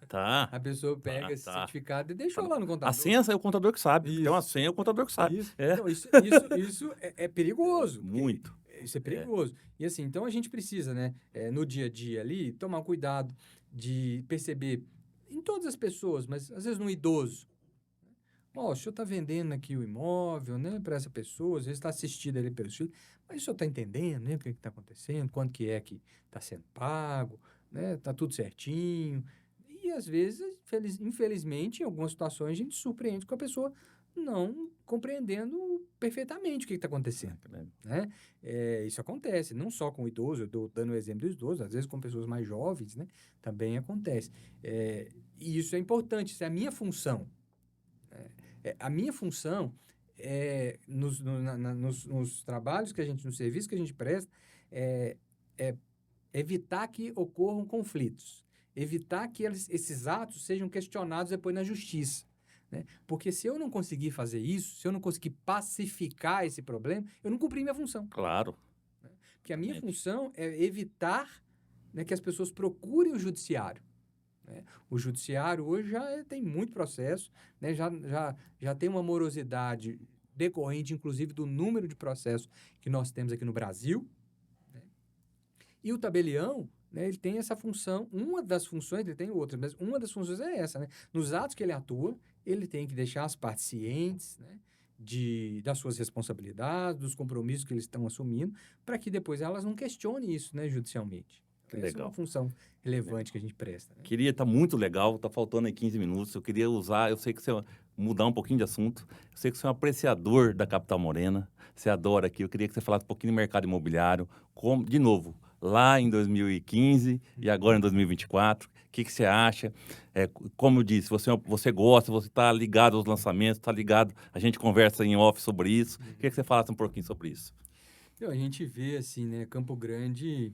Tá. A pessoa pega esse certificado e deixou lá no contador. A senha é o contador que sabe. Isso. Tem uma senha, é o contador que sabe. Isso. É. Então, isso é perigoso. Muito. Isso é perigoso. E assim, então a gente precisa, né, no dia a dia ali, tomar cuidado de perceber em todas as pessoas, mas às vezes no idoso. Ó, o senhor está vendendo aqui o imóvel, né, para essa pessoa, às vezes está assistido ali pelo filho, mas o senhor está entendendo, né, o que está acontecendo, quanto que está sendo pago, né, está tudo certinho. E às vezes, infelizmente, em algumas situações, a gente surpreende com a pessoa não compreendendo perfeitamente o que está acontecendo, né? Isso acontece, não só com o idoso, eu estou dando o exemplo do idoso, às vezes com pessoas mais jovens, né, também acontece. E isso é importante, isso é a minha função. A minha função nos trabalhos que nos serviços que a gente presta, é evitar que ocorram conflitos, evitar que esses atos sejam questionados depois na justiça, né? Porque se eu não conseguir fazer isso, se eu não conseguir pacificar esse problema, eu não cumpri minha função. Claro. Né? Porque a minha função é evitar, né, que as pessoas procurem o judiciário. O judiciário hoje já tem muito processo, né? já tem uma morosidade decorrente, inclusive, do número de processos que nós temos aqui no Brasil. Né? E o tabelião, né, ele tem essa função, uma das funções, ele tem outras, mas uma das funções é essa. Né? Nos atos que ele atua, ele tem que deixar as partes cientes, né, das suas responsabilidades, dos compromissos que eles estão assumindo, para que depois elas não questionem isso, né, judicialmente. Essa é uma função relevante que a gente presta. Né? Queria estar muito legal, tá faltando aí 15 minutos. Eu queria usar, eu sei que você mudar um pouquinho de assunto. Eu sei que você é um apreciador da capital morena. Você adora aqui. Eu queria que você falasse um pouquinho do mercado imobiliário. De novo, lá em 2015 e agora em 2024. O que você acha? Como eu disse, você gosta, você está ligado aos lançamentos, está ligado. A gente conversa em off sobre isso. Queria que você falasse um pouquinho sobre isso. Então, a gente vê, assim, né, Campo Grande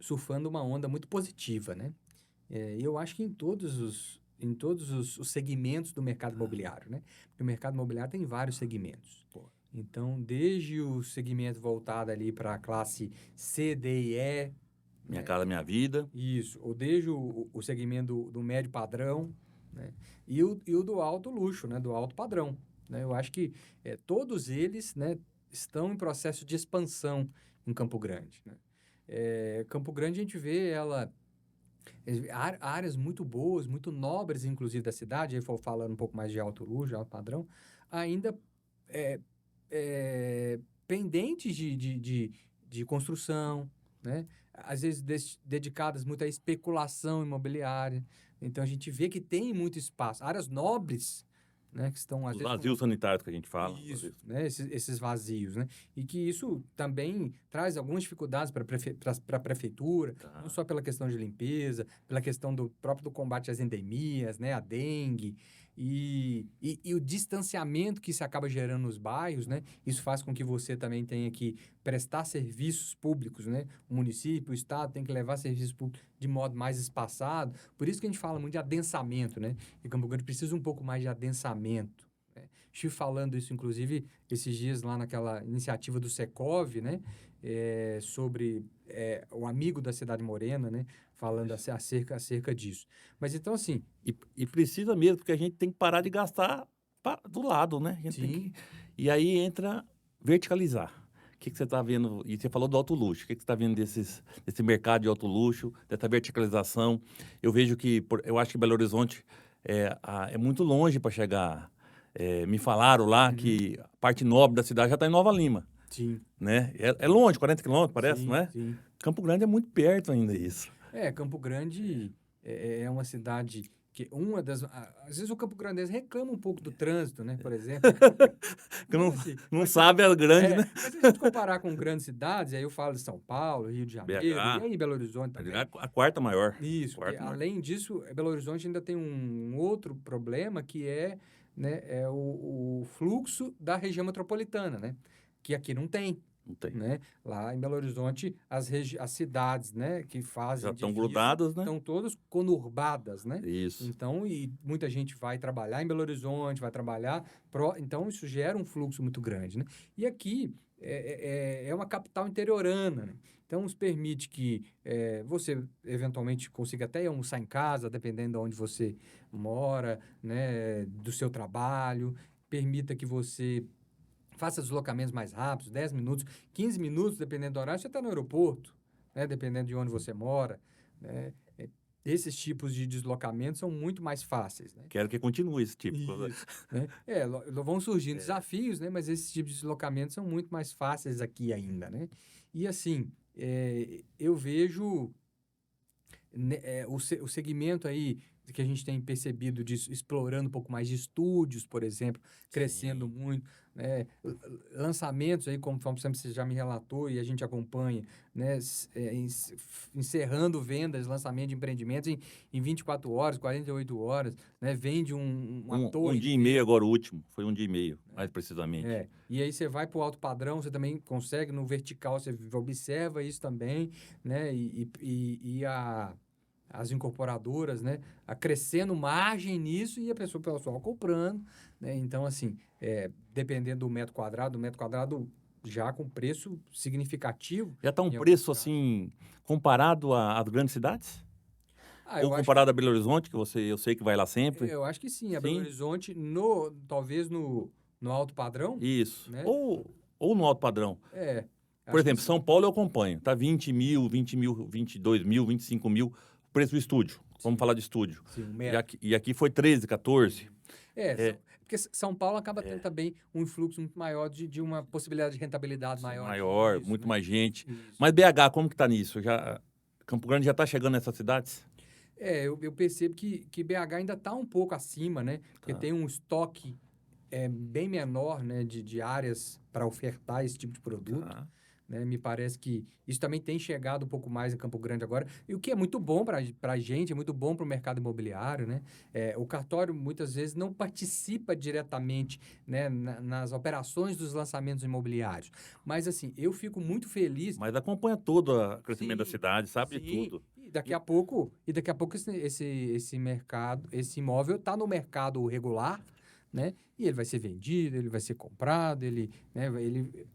surfando uma onda muito positiva, né? E eu acho que em todos os segmentos do mercado imobiliário, né? Porque o mercado imobiliário tem vários segmentos. Então, desde o segmento voltado ali para a classe C, D e E, Minha né? Casa Minha Vida. Isso, ou desde o segmento do médio padrão, né? E o do alto luxo, né? Do alto padrão, né? Eu acho que todos eles, né, estão em processo de expansão em Campo Grande, né? Campo Grande a gente vê áreas muito boas, muito nobres, inclusive, da cidade, aí falando um pouco mais de alto luxo, de alto padrão, ainda pendentes de construção, né? Às vezes dedicadas muito à especulação imobiliária. Então, a gente vê que tem muito espaço. Áreas nobres, né? Que estão, às Os vezes... vazios sanitários que a gente fala. Isso, né? Esses vazios, né? E que isso também traz algumas dificuldades para a prefeitura, não só pela questão de limpeza, pela questão do combate às endemias, né? A dengue, e o distanciamento que isso acaba gerando nos bairros, né? Isso faz com que você também tenha que prestar serviços públicos, né? O município, o estado tem que levar serviços públicos de modo mais espaçado. Por isso que a gente fala muito de adensamento, né? E Campo Grande precisa um pouco mais de adensamento. Estive falando isso, inclusive, esses dias lá naquela iniciativa do Secov, né? Sobre o amigo da Cidade Morena, né? Falando acerca disso. Mas então, assim... E precisa mesmo, porque a gente tem que parar de gastar do lado, né? A gente tem que... E aí entra verticalizar. O que você está vendo? E você falou do alto luxo. O que você está vendo desse mercado de alto luxo, dessa verticalização? Eu vejo que... Eu acho que Belo Horizonte é muito longe para chegar... me falaram lá que a parte nobre da cidade já está em Nova Lima. Sim. Né? É longe, 40 quilômetros, parece, sim, não é? Sim. Campo Grande é muito perto ainda isso. Campo Grande é uma cidade que às vezes o Campo Grandense reclama um pouco do trânsito, né? Por exemplo. Não sabe a grande, né? Mas se a gente comparar com grandes cidades, aí eu falo de São Paulo, Rio de Janeiro, BH, e aí Belo Horizonte também. A quarta maior. Isso, além disso, Belo Horizonte ainda tem um outro problema que né, o fluxo da região metropolitana, né? Que aqui não tem. Não tem. Né? Lá em Belo Horizonte, as cidades, né, que fazem já estão grudadas, né? Estão todas conurbadas, né? Isso. Então, e muita gente vai trabalhar em Belo Horizonte, vai trabalhar... Então, isso gera um fluxo muito grande, né? E aqui é uma capital interiorana, né? Então, isso permite que você, eventualmente, consiga até ir almoçar em casa, dependendo de onde você mora, né? Do seu trabalho. Permita que você faça deslocamentos mais rápidos, 10 minutos, 15 minutos, dependendo do horário, você está no aeroporto, né? Dependendo de onde você mora, né? Esses tipos de deslocamentos são muito mais fáceis, né? Quero que continue esse tipo. Isso, né? Vão surgindo desafios, né? Mas esses tipos de deslocamentos são muito mais fáceis aqui ainda, né? E assim, eu vejo o segmento aí que a gente tem percebido explorando um pouco mais de estúdios, por exemplo, crescendo muito, né? Lançamentos aí, como você já me relatou e a gente acompanha, né? Encerrando vendas, lançamento de empreendimentos em 24 horas, 48 horas, né? Vende uma torre. Um dia e meio agora, o último. Foi um dia e meio, mais precisamente. E aí você vai para o alto padrão, você também consegue, no vertical, você observa isso também, né? As incorporadoras, né, acrescendo margem nisso e a pessoal comprando, né? Então, assim, dependendo do metro quadrado já com preço significativo. Já está um preço, assim, comparado às grandes cidades? Ou comparado a Belo Horizonte, que eu sei que vai lá sempre? Eu acho que sim. A Belo Horizonte, talvez no alto padrão. Isso. Né? Ou no alto padrão. Por exemplo, São Paulo eu acompanho. Está 20 mil, 22 mil, 25 mil. Preço do estúdio. Vamos falar de estúdio. Sim, e aqui foi 13, 14. Porque São Paulo acaba tendo também um influxo muito maior de uma possibilidade de rentabilidade maior. Maior, muito mais gente. Isso. Mas BH, como que está nisso? Campo Grande já está chegando nessas cidades? Eu percebo que BH ainda está um pouco acima, né? Porque tem um estoque bem menor, né, de áreas para ofertar esse tipo de produto. Né? Me parece que isso também tem chegado um pouco mais em Campo Grande agora, e o que é muito bom para a gente, é muito bom para o mercado imobiliário, né? O cartório, muitas vezes, não participa diretamente, né, nas operações dos lançamentos imobiliários. Mas, assim, eu fico muito feliz... Mas acompanha todo o crescimento da cidade, sabe de tudo. E daqui a pouco esse mercado, esse imóvel está no mercado regular, né? E ele vai ser vendido, ele vai ser comprado,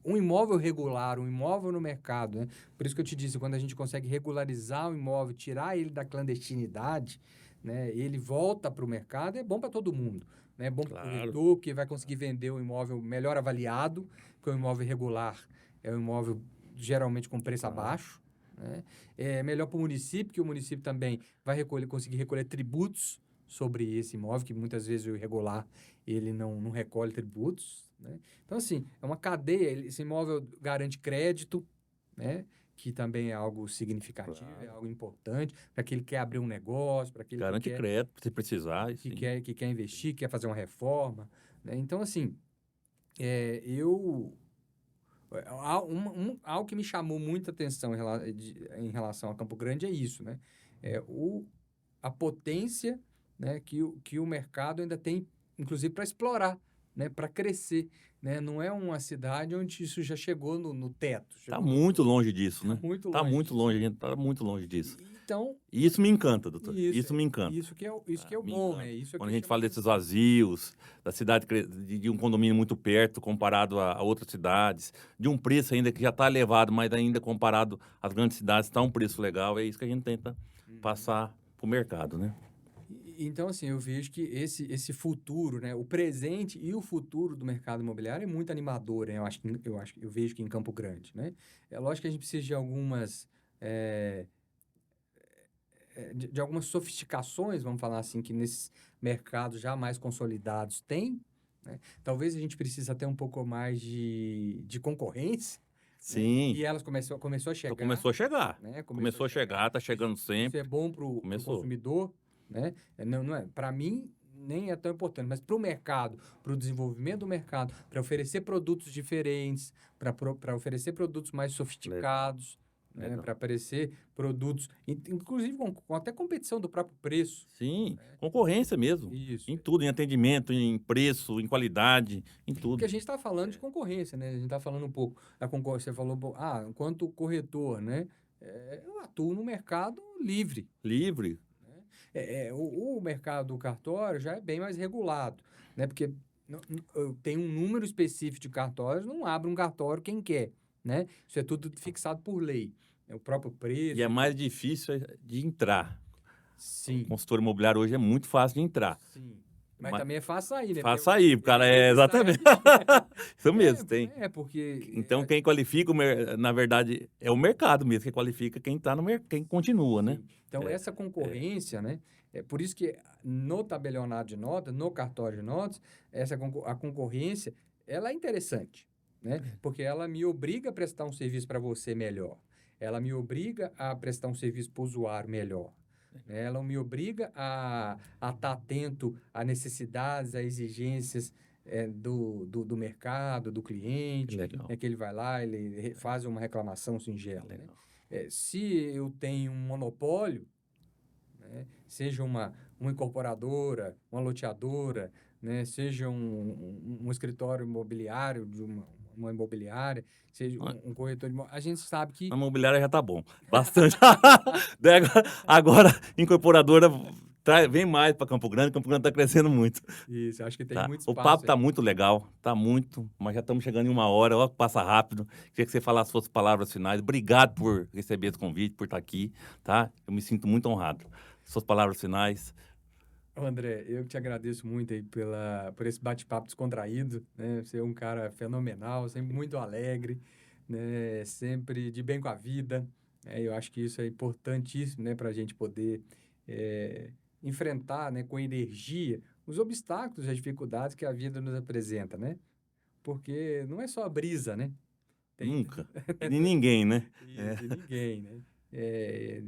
um imóvel regular, um imóvel no mercado, né? Por isso que eu te disse, quando a gente consegue regularizar o imóvel, tirar ele da clandestinidade, né? Ele volta para o mercado, é bom para todo mundo, né? É bom para o Claro. corretor, que vai conseguir vender o imóvel melhor avaliado, porque o imóvel regular é um imóvel geralmente com preço abaixo, né? É melhor para o município, que o município também vai conseguir recolher tributos sobre esse imóvel, que muitas vezes o irregular ele não recolhe tributos, né? Então, assim, é uma cadeia. Esse imóvel garante crédito, né? Que também é algo significativo, Claro. é algo importante para aquele que quer abrir um negócio, para aquele Garante crédito, se precisar. Sim. que quer investir, quer fazer uma reforma, né? Então, assim, algo que me chamou muita atenção em relação a Campo Grande é isso, né? A potência, né, que o mercado ainda tem, inclusive, para explorar, né, para crescer, né? Não é uma cidade onde isso já chegou no teto. Está muito longe disso, né? Muito Está longe muito disso. longe, a gente está muito longe disso. Então, E isso me encanta, doutor. isso Isso me encanta. Isso que é o Me bom, encanta. né? Isso é Quando que a gente chama fala desses atenção. vazios, da cidade, de um condomínio muito perto comparado a outras cidades, de um preço ainda que já está elevado, mas ainda comparado às grandes cidades está um preço legal, é isso que a gente tenta passar para o mercado, né? Então, assim, eu vejo que esse futuro, né, o presente e o futuro do mercado imobiliário é muito animador, né? Eu vejo que em Campo Grande, né? É lógico que a gente precisa de algumas de algumas sofisticações, vamos falar assim, que nesses mercados já mais consolidados tem, né? Talvez a gente precise até um pouco mais de concorrência, né? Sim. E elas começou a chegar. Então começou a chegar. Né? Começou a chegar, está chegando sempre. Isso é bom para o consumidor, né? Não é, para mim, nem é tão importante, mas para o mercado, para o desenvolvimento do mercado, para oferecer produtos diferentes, para oferecer produtos mais sofisticados, né? Para oferecer produtos, inclusive com até competição do próprio preço. Sim, concorrência mesmo. Isso. Em tudo, em atendimento, em preço, em qualidade, em tudo. Porque a gente está falando de concorrência, né? A gente está falando um pouco da concorrência. Você falou, enquanto corretor, né? Eu atuo no mercado livre. Livre. O mercado do cartório já é bem mais regulado, né? Porque tem um número específico de cartórios, não abre um cartório quem quer, né? Isso é tudo fixado por lei. É o próprio preço. E é mais difícil de entrar. Sim. O consultor imobiliário hoje é muito fácil de entrar. Sim. Mas também é fácil sair, né? Fácil sair, o cara exatamente. Isso mesmo, tem. Porque... Então, quem qualifica, na verdade, é o mercado mesmo que qualifica quem tá quem continua, né? Sim. Então, essa concorrência, né? É por isso que no tabelionato de notas, no cartório de notas, a concorrência, ela é interessante, né? Porque ela me obriga a prestar um serviço para você melhor. Ela me obriga a prestar um serviço para o usuário melhor. Ela me obriga a estar atento a necessidades, a exigências do mercado, do cliente. Legal. Que ele vai lá, ele faz uma reclamação singela. Né? Se eu tenho um monopólio, né? Seja uma incorporadora, uma loteadora, né? Seja um escritório imobiliário de uma imobiliária, seja um corretor de imóveis, a gente sabe que... A imobiliária já tá bom, bastante. Agora, incorporadora vem mais para Campo Grande está crescendo muito. Isso, acho que tem Tá? muito espaço. O papo tá aí. muito legal, tá muito, mas já estamos chegando em 1 hora, ó, passa rápido. Queria que você falasse suas palavras finais. Obrigado por receber esse convite, por estar aqui, tá? Eu me sinto muito honrado. Suas palavras finais. André, eu te agradeço muito aí por esse bate-papo descontraído, né? Você é um cara fenomenal, sempre muito alegre, né? Sempre de bem com a vida. Eu acho que isso é importantíssimo, né? Para a gente poder enfrentar, né? Com energia os obstáculos, as dificuldades que a vida nos apresenta, né? Porque não é só a brisa, né? Nunca. E de ninguém, né? De ninguém, né?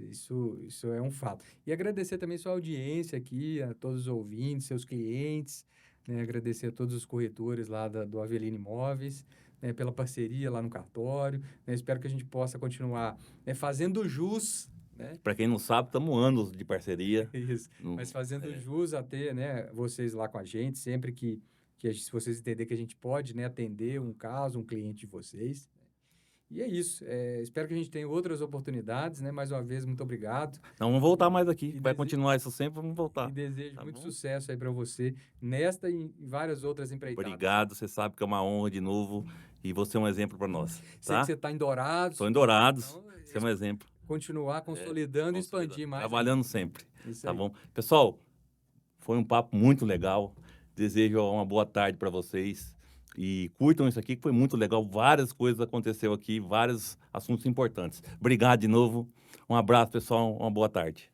Isso é um fato. E agradecer também sua audiência aqui, a todos os ouvintes, seus clientes, né? Agradecer a todos os corretores lá do Avelino Imóveis, né? Pela parceria lá no cartório, né? Espero que a gente possa continuar, né? Fazendo jus, né? Para quem não sabe, estamos anos de parceria. Isso, mas fazendo jus a ter, né? Vocês lá com a gente, sempre se vocês entenderem que a gente pode, né? Atender um caso, um cliente de vocês. E é isso. Espero que a gente tenha outras oportunidades, né? Mais uma vez, muito obrigado. Então vamos voltar mais aqui. E Vai continuar isso sempre, vamos voltar. E desejo Tá muito bom? sucesso aí para você nesta e em várias outras empreitadas. Obrigado, você sabe que é uma honra de novo e você é um exemplo para nós, Sei tá? que você está em Dourados. Estou em Dourados, Então, você é um exemplo. continuar consolidando e expandir mais. Trabalhando sempre, Isso tá aí. bom? Pessoal, foi um papo muito legal. Desejo uma boa tarde para vocês e curtam isso aqui que foi muito legal. Várias coisas aconteceu aqui, vários assuntos importantes. Obrigado de novo. Um abraço, pessoal. Uma boa tarde.